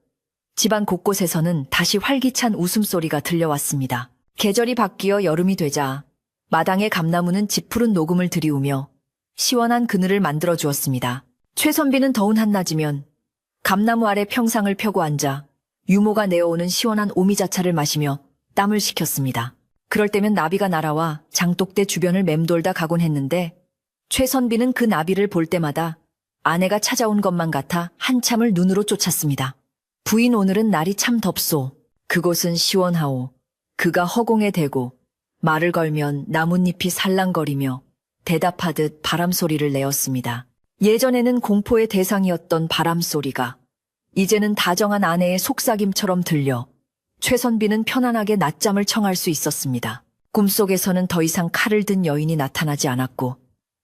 집안 곳곳에서는 다시 활기찬 웃음소리가 들려왔습니다. 계절이 바뀌어 여름이 되자 마당의 감나무는 짙푸른 녹음을 들이우며 시원한 그늘을 만들어 주었습니다. 최선비는 더운 한낮이면 감나무 아래 평상을 펴고 앉아 유모가 내어오는 시원한 오미자차를 마시며 땀을 식혔습니다. 그럴 때면 나비가 날아와 장독대 주변을 맴돌다 가곤 했는데 최선비는 그 나비를 볼 때마다 아내가 찾아온 것만 같아 한참을 눈으로 쫓았습니다. 부인 오늘은 날이 참 덥소. 그곳은 시원하오. 그가 허공에 대고 말을 걸면 나뭇잎이 살랑거리며 대답하듯 바람소리를 내었습니다. 예전에는 공포의 대상이었던 바람소리가 이제는 다정한 아내의 속삭임처럼 들려 최선비는 편안하게 낮잠을 청할 수 있었습니다. 꿈속에서는 더 이상 칼을 든 여인이 나타나지 않았고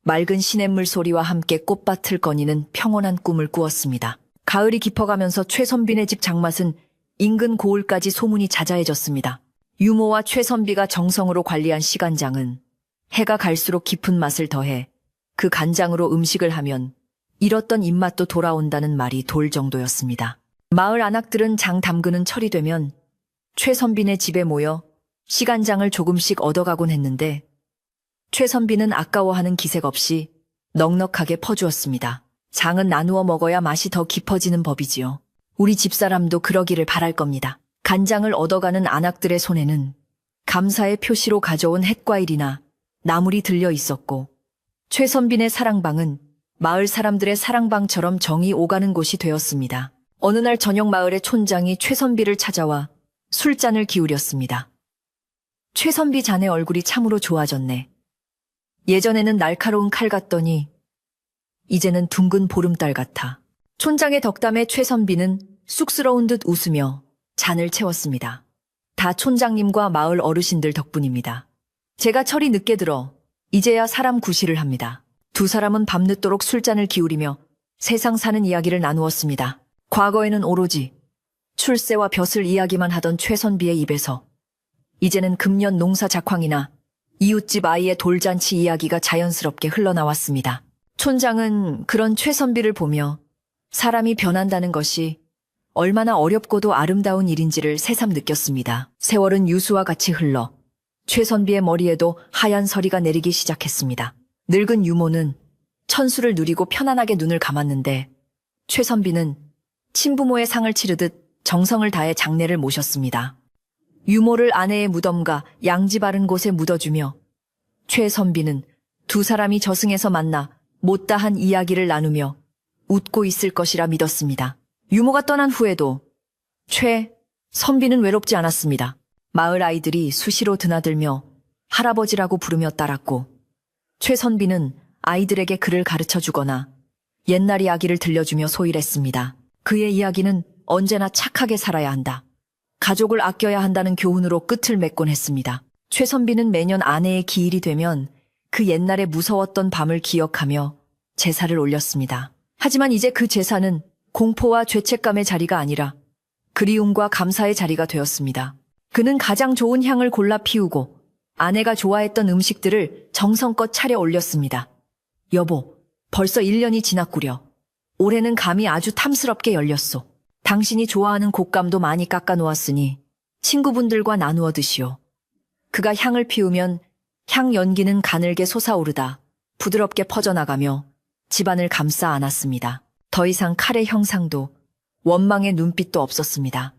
맑은 시냇물 소리와 함께 꽃밭을 거니는 평온한 꿈을 꾸었습니다. 가을이 깊어가면서 최선빈의 집 장맛은 인근 고을까지 소문이 자자해졌습니다. 유모와 최선비가 정성으로 관리한 시간장은 해가 갈수록 깊은 맛을 더해 그 간장으로 음식을 하면 잃었던 입맛도 돌아온다는 말이 돌 정도였습니다. 마을 안악들은 장 담그는 철이 되면 최선빈의 집에 모여 시간장을 조금씩 얻어가곤 했는데 최선빈은 아까워하는 기색 없이 넉넉하게 퍼주었습니다. 장은 나누어 먹어야 맛이 더 깊어지는 법이지요. 우리 집사람도 그러기를 바랄 겁니다. 간장을 얻어가는 안악들의 손에는 감사의 표시로 가져온 햇과일이나 나물이 들려 있었고 최선빈의 사랑방은 마을 사람들의 사랑방처럼 정이 오가는 곳이 되었습니다. 어느 날 저녁 마을의 촌장이 최선비를 찾아와 술잔을 기울였습니다. 최선비 자네 얼굴이 참으로 좋아졌네. 예전에는 날카로운 칼 같더니 이제는 둥근 보름달 같아. 촌장의 덕담에 최선비는 쑥스러운 듯 웃으며 잔을 채웠습니다. 다 촌장님과 마을 어르신들 덕분입니다. 제가 철이 늦게 들어 이제야 사람 구실을 합니다. 두 사람은 밤늦도록 술잔을 기울이며 세상 사는 이야기를 나누었습니다. 과거에는 오로지 출세와 벼슬 이야기만 하던 최선비의 입에서 이제는 금년 농사 작황이나 이웃집 아이의 돌잔치 이야기가 자연스럽게 흘러나왔습니다. 촌장은 그런 최선비를 보며 사람이 변한다는 것이 얼마나 어렵고도 아름다운 일인지를 새삼 느꼈습니다. 세월은 유수와 같이 흘러 최선비의 머리에도 하얀 서리가 내리기 시작했습니다. 늙은 유모는 천수를 누리고 편안하게 눈을 감았는데 최선비는 친부모의 상을 치르듯 정성을 다해 장례를 모셨습니다. 유모를 아내의 무덤과 양지 바른 곳에 묻어주며 최선비는 두 사람이 저승에서 만나 못다한 이야기를 나누며 웃고 있을 것이라 믿었습니다. 유모가 떠난 후에도 최선비는 외롭지 않았습니다. 마을 아이들이 수시로 드나들며 할아버지라고 부르며 따랐고 최선비는 아이들에게 글을 가르쳐 주거나 옛날 이야기를 들려주며 소일했습니다. 그의 이야기는 언제나 착하게 살아야 한다. 가족을 아껴야 한다는 교훈으로 끝을 맺곤 했습니다. 최선비는 매년 아내의 기일이 되면 그 옛날에 무서웠던 밤을 기억하며 제사를 올렸습니다. 하지만 이제 그 제사는 공포와 죄책감의 자리가 아니라 그리움과 감사의 자리가 되었습니다. 그는 가장 좋은 향을 골라 피우고 아내가 좋아했던 음식들을 정성껏 차려 올렸습니다. 여보, 벌써 1년이 지났구려. 올해는 감이 아주 탐스럽게 열렸소. 당신이 좋아하는 곶감도 많이 깎아 놓았으니 친구분들과 나누어 드시오. 그가 향을 피우면 향 연기는 가늘게 솟아오르다 부드럽게 퍼져나가며 집안을 감싸 안았습니다. 더 이상 칼의 형상도 원망의 눈빛도 없었습니다.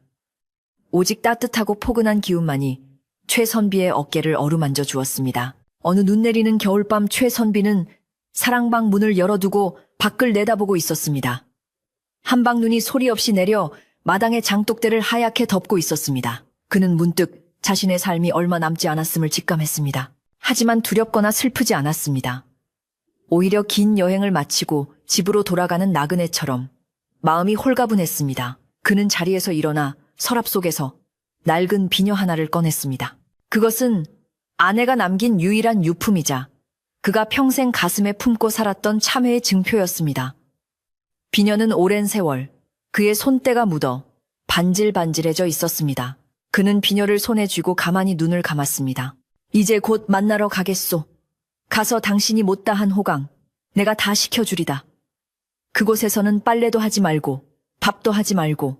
오직 따뜻하고 포근한 기운만이 최선비의 어깨를 어루만져 주었습니다. 어느 눈 내리는 겨울밤 최선비는 사랑방 문을 열어두고 밖을 내다보고 있었습니다. 한방눈이 소리 없이 내려 마당의 장독대를 하얗게 덮고 있었습니다. 그는 문득 자신의 삶이 얼마 남지 않았음을 직감했습니다. 하지만 두렵거나 슬프지 않았습니다. 오히려 긴 여행을 마치고 집으로 돌아가는 나그네처럼 마음이 홀가분했습니다. 그는 자리에서 일어나 서랍 속에서 낡은 비녀 하나를 꺼냈습니다. 그것은 아내가 남긴 유일한 유품이자 그가 평생 가슴에 품고 살았던 참회의 증표였습니다. 비녀는 오랜 세월 그의 손때가 묻어 반질반질해져 있었습니다. 그는 비녀를 손에 쥐고 가만히 눈을 감았습니다. 이제 곧 만나러 가겠소. 가서 당신이 못다한 호강 내가 다 시켜주리다. 그곳에서는 빨래도 하지 말고 밥도 하지 말고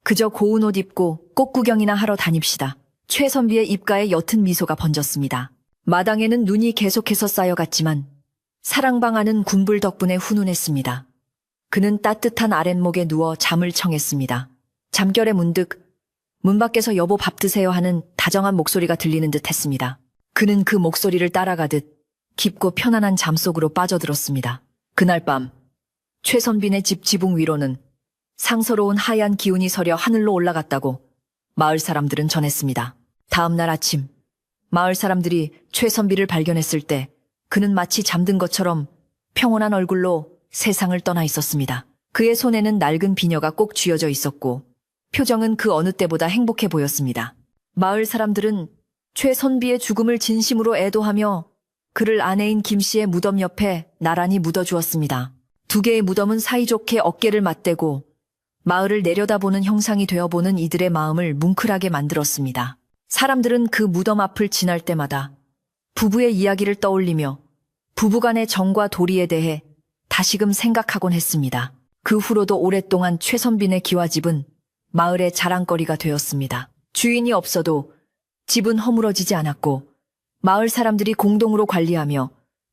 그저 고운 옷 입고 꽃구경이나 하러 다닙시다. 최선비의 입가에 옅은 미소가 번졌습니다. 마당에는 눈이 계속해서 쌓여갔지만 사랑방 안은 군불 덕분에 훈훈했습니다. 그는 따뜻한 아랫목에 누워 잠을 청했습니다. 잠결에 문득 문 밖에서 여보 밥 드세요 하는 다정한 목소리가 들리는 듯 했습니다. 그는 그 목소리를 따라가듯 깊고 편안한 잠속으로 빠져들었습니다. 그날 밤 최선빈의 집 지붕 위로는 상서로운 하얀 기운이 서려 하늘로 올라갔다고 마을 사람들은 전했습니다. 다음 날 아침 마을 사람들이 최선비를 발견했을 때 그는 마치 잠든 것처럼 평온한 얼굴로 세상을 떠나 있었습니다. 그의 손에는 낡은 비녀가 꼭 쥐어져 있었고 표정은 그 어느 때보다 행복해 보였습니다. 마을 사람들은 최선비의 죽음을 진심으로 애도하며 그를 아내인 김씨의 무덤 옆에 나란히 묻어주었습니다. 두 개의 무덤은 사이좋게 어깨를 맞대고 마을을 내려다보는 형상이 되어보는 이들의 마음을 뭉클하게 만들었습니다. 사람들은 그 무덤 앞을 지날 때마다 부부의 이야기를 떠올리며 부부간의 정과 도리에 대해 다시금 생각하곤 했습니다. 그 후로도 오랫동안 최선빈의 기와집은 마을의 자랑거리가 되었습니다. 주인이 없어도 집은 허물어지지 않았고 마을 사람들이 공동으로 관리하며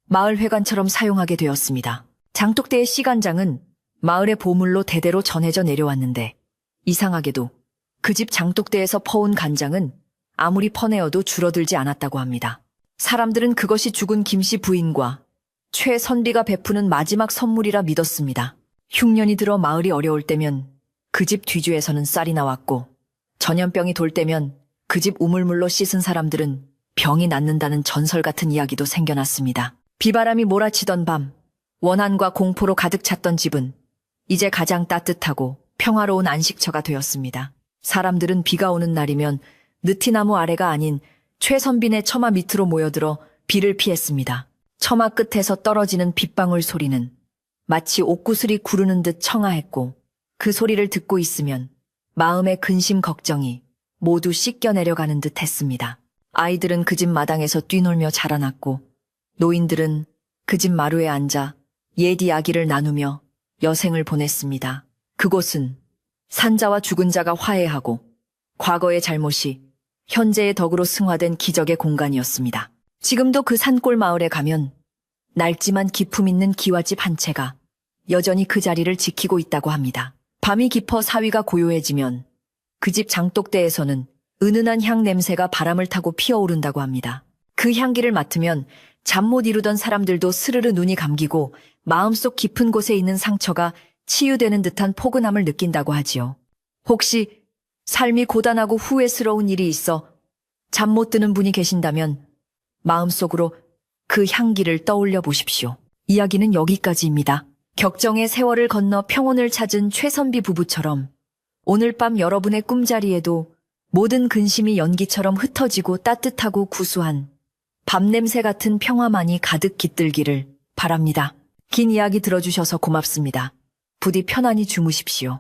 마을 회관처럼 사용하게 되었습니다. 장독대의 시간장은 마을의 보물로 대대로 전해져 내려왔는데 이상하게도 그 집 장독대에서 퍼온 간장은 아무리 퍼내어도 줄어들지 않았다고 합니다. 사람들은 그것이 죽은 김씨 부인과 최선비가 베푸는 마지막 선물이라 믿었습니다. 흉년이 들어 마을이 어려울 때면 그 집 뒤주에서는 쌀이 나왔고 전염병이 돌 때면 그 집 우물물로 씻은 사람들은 병이 낫는다는 전설 같은 이야기도 생겨났습니다. 비바람이 몰아치던 밤 원한과 공포로 가득 찼던 집은 이제 가장 따뜻하고 평화로운 안식처가 되었습니다. 사람들은 비가 오는 날이면 느티나무 아래가 아닌 최선빈의 처마 밑으로 모여들어 비를 피했습니다. 처마 끝에서 떨어지는 빗방울 소리는 마치 옥구슬이 구르는 듯 청아했고 그 소리를 듣고 있으면 마음의 근심 걱정이 모두 씻겨 내려가는 듯 했습니다. 아이들은 그 집 마당에서 뛰놀며 자라났고 노인들은 그 집 마루에 앉아 옛 이야기를 나누며 여생을 보냈습니다. 그곳은 산자와 죽은 자가 화해하고 과거의 잘못이 현재의 덕으로 승화된 기적의 공간이었습니다. 지금도 그 산골 마을에 가면 낡지만 기품 있는 기와집 한 채가 여전히 그 자리를 지키고 있다고 합니다. 밤이 깊어 사위가 고요해지면 그 집 장독대에서는 은은한 향 냄새가 바람을 타고 피어오른다고 합니다. 그 향기를 맡으면 잠 못 이루던 사람들도 스르르 눈이 감기고 마음속 깊은 곳에 있는 상처가 치유되는 듯한 포근함을 느낀다고 하지요. 혹시 삶이 고단하고 후회스러운 일이 있어 잠 못 드는 분이 계신다면 마음속으로 그 향기를 떠올려 보십시오. 이야기는 여기까지입니다. 격정의 세월을 건너 평온을 찾은 최선비 부부처럼 오늘 밤 여러분의 꿈자리에도 모든 근심이 연기처럼 흩어지고 따뜻하고 구수한 밤냄새 같은 평화만이 가득 깃들기를 바랍니다. 긴 이야기 들어주셔서 고맙습니다. 부디 편안히 주무십시오.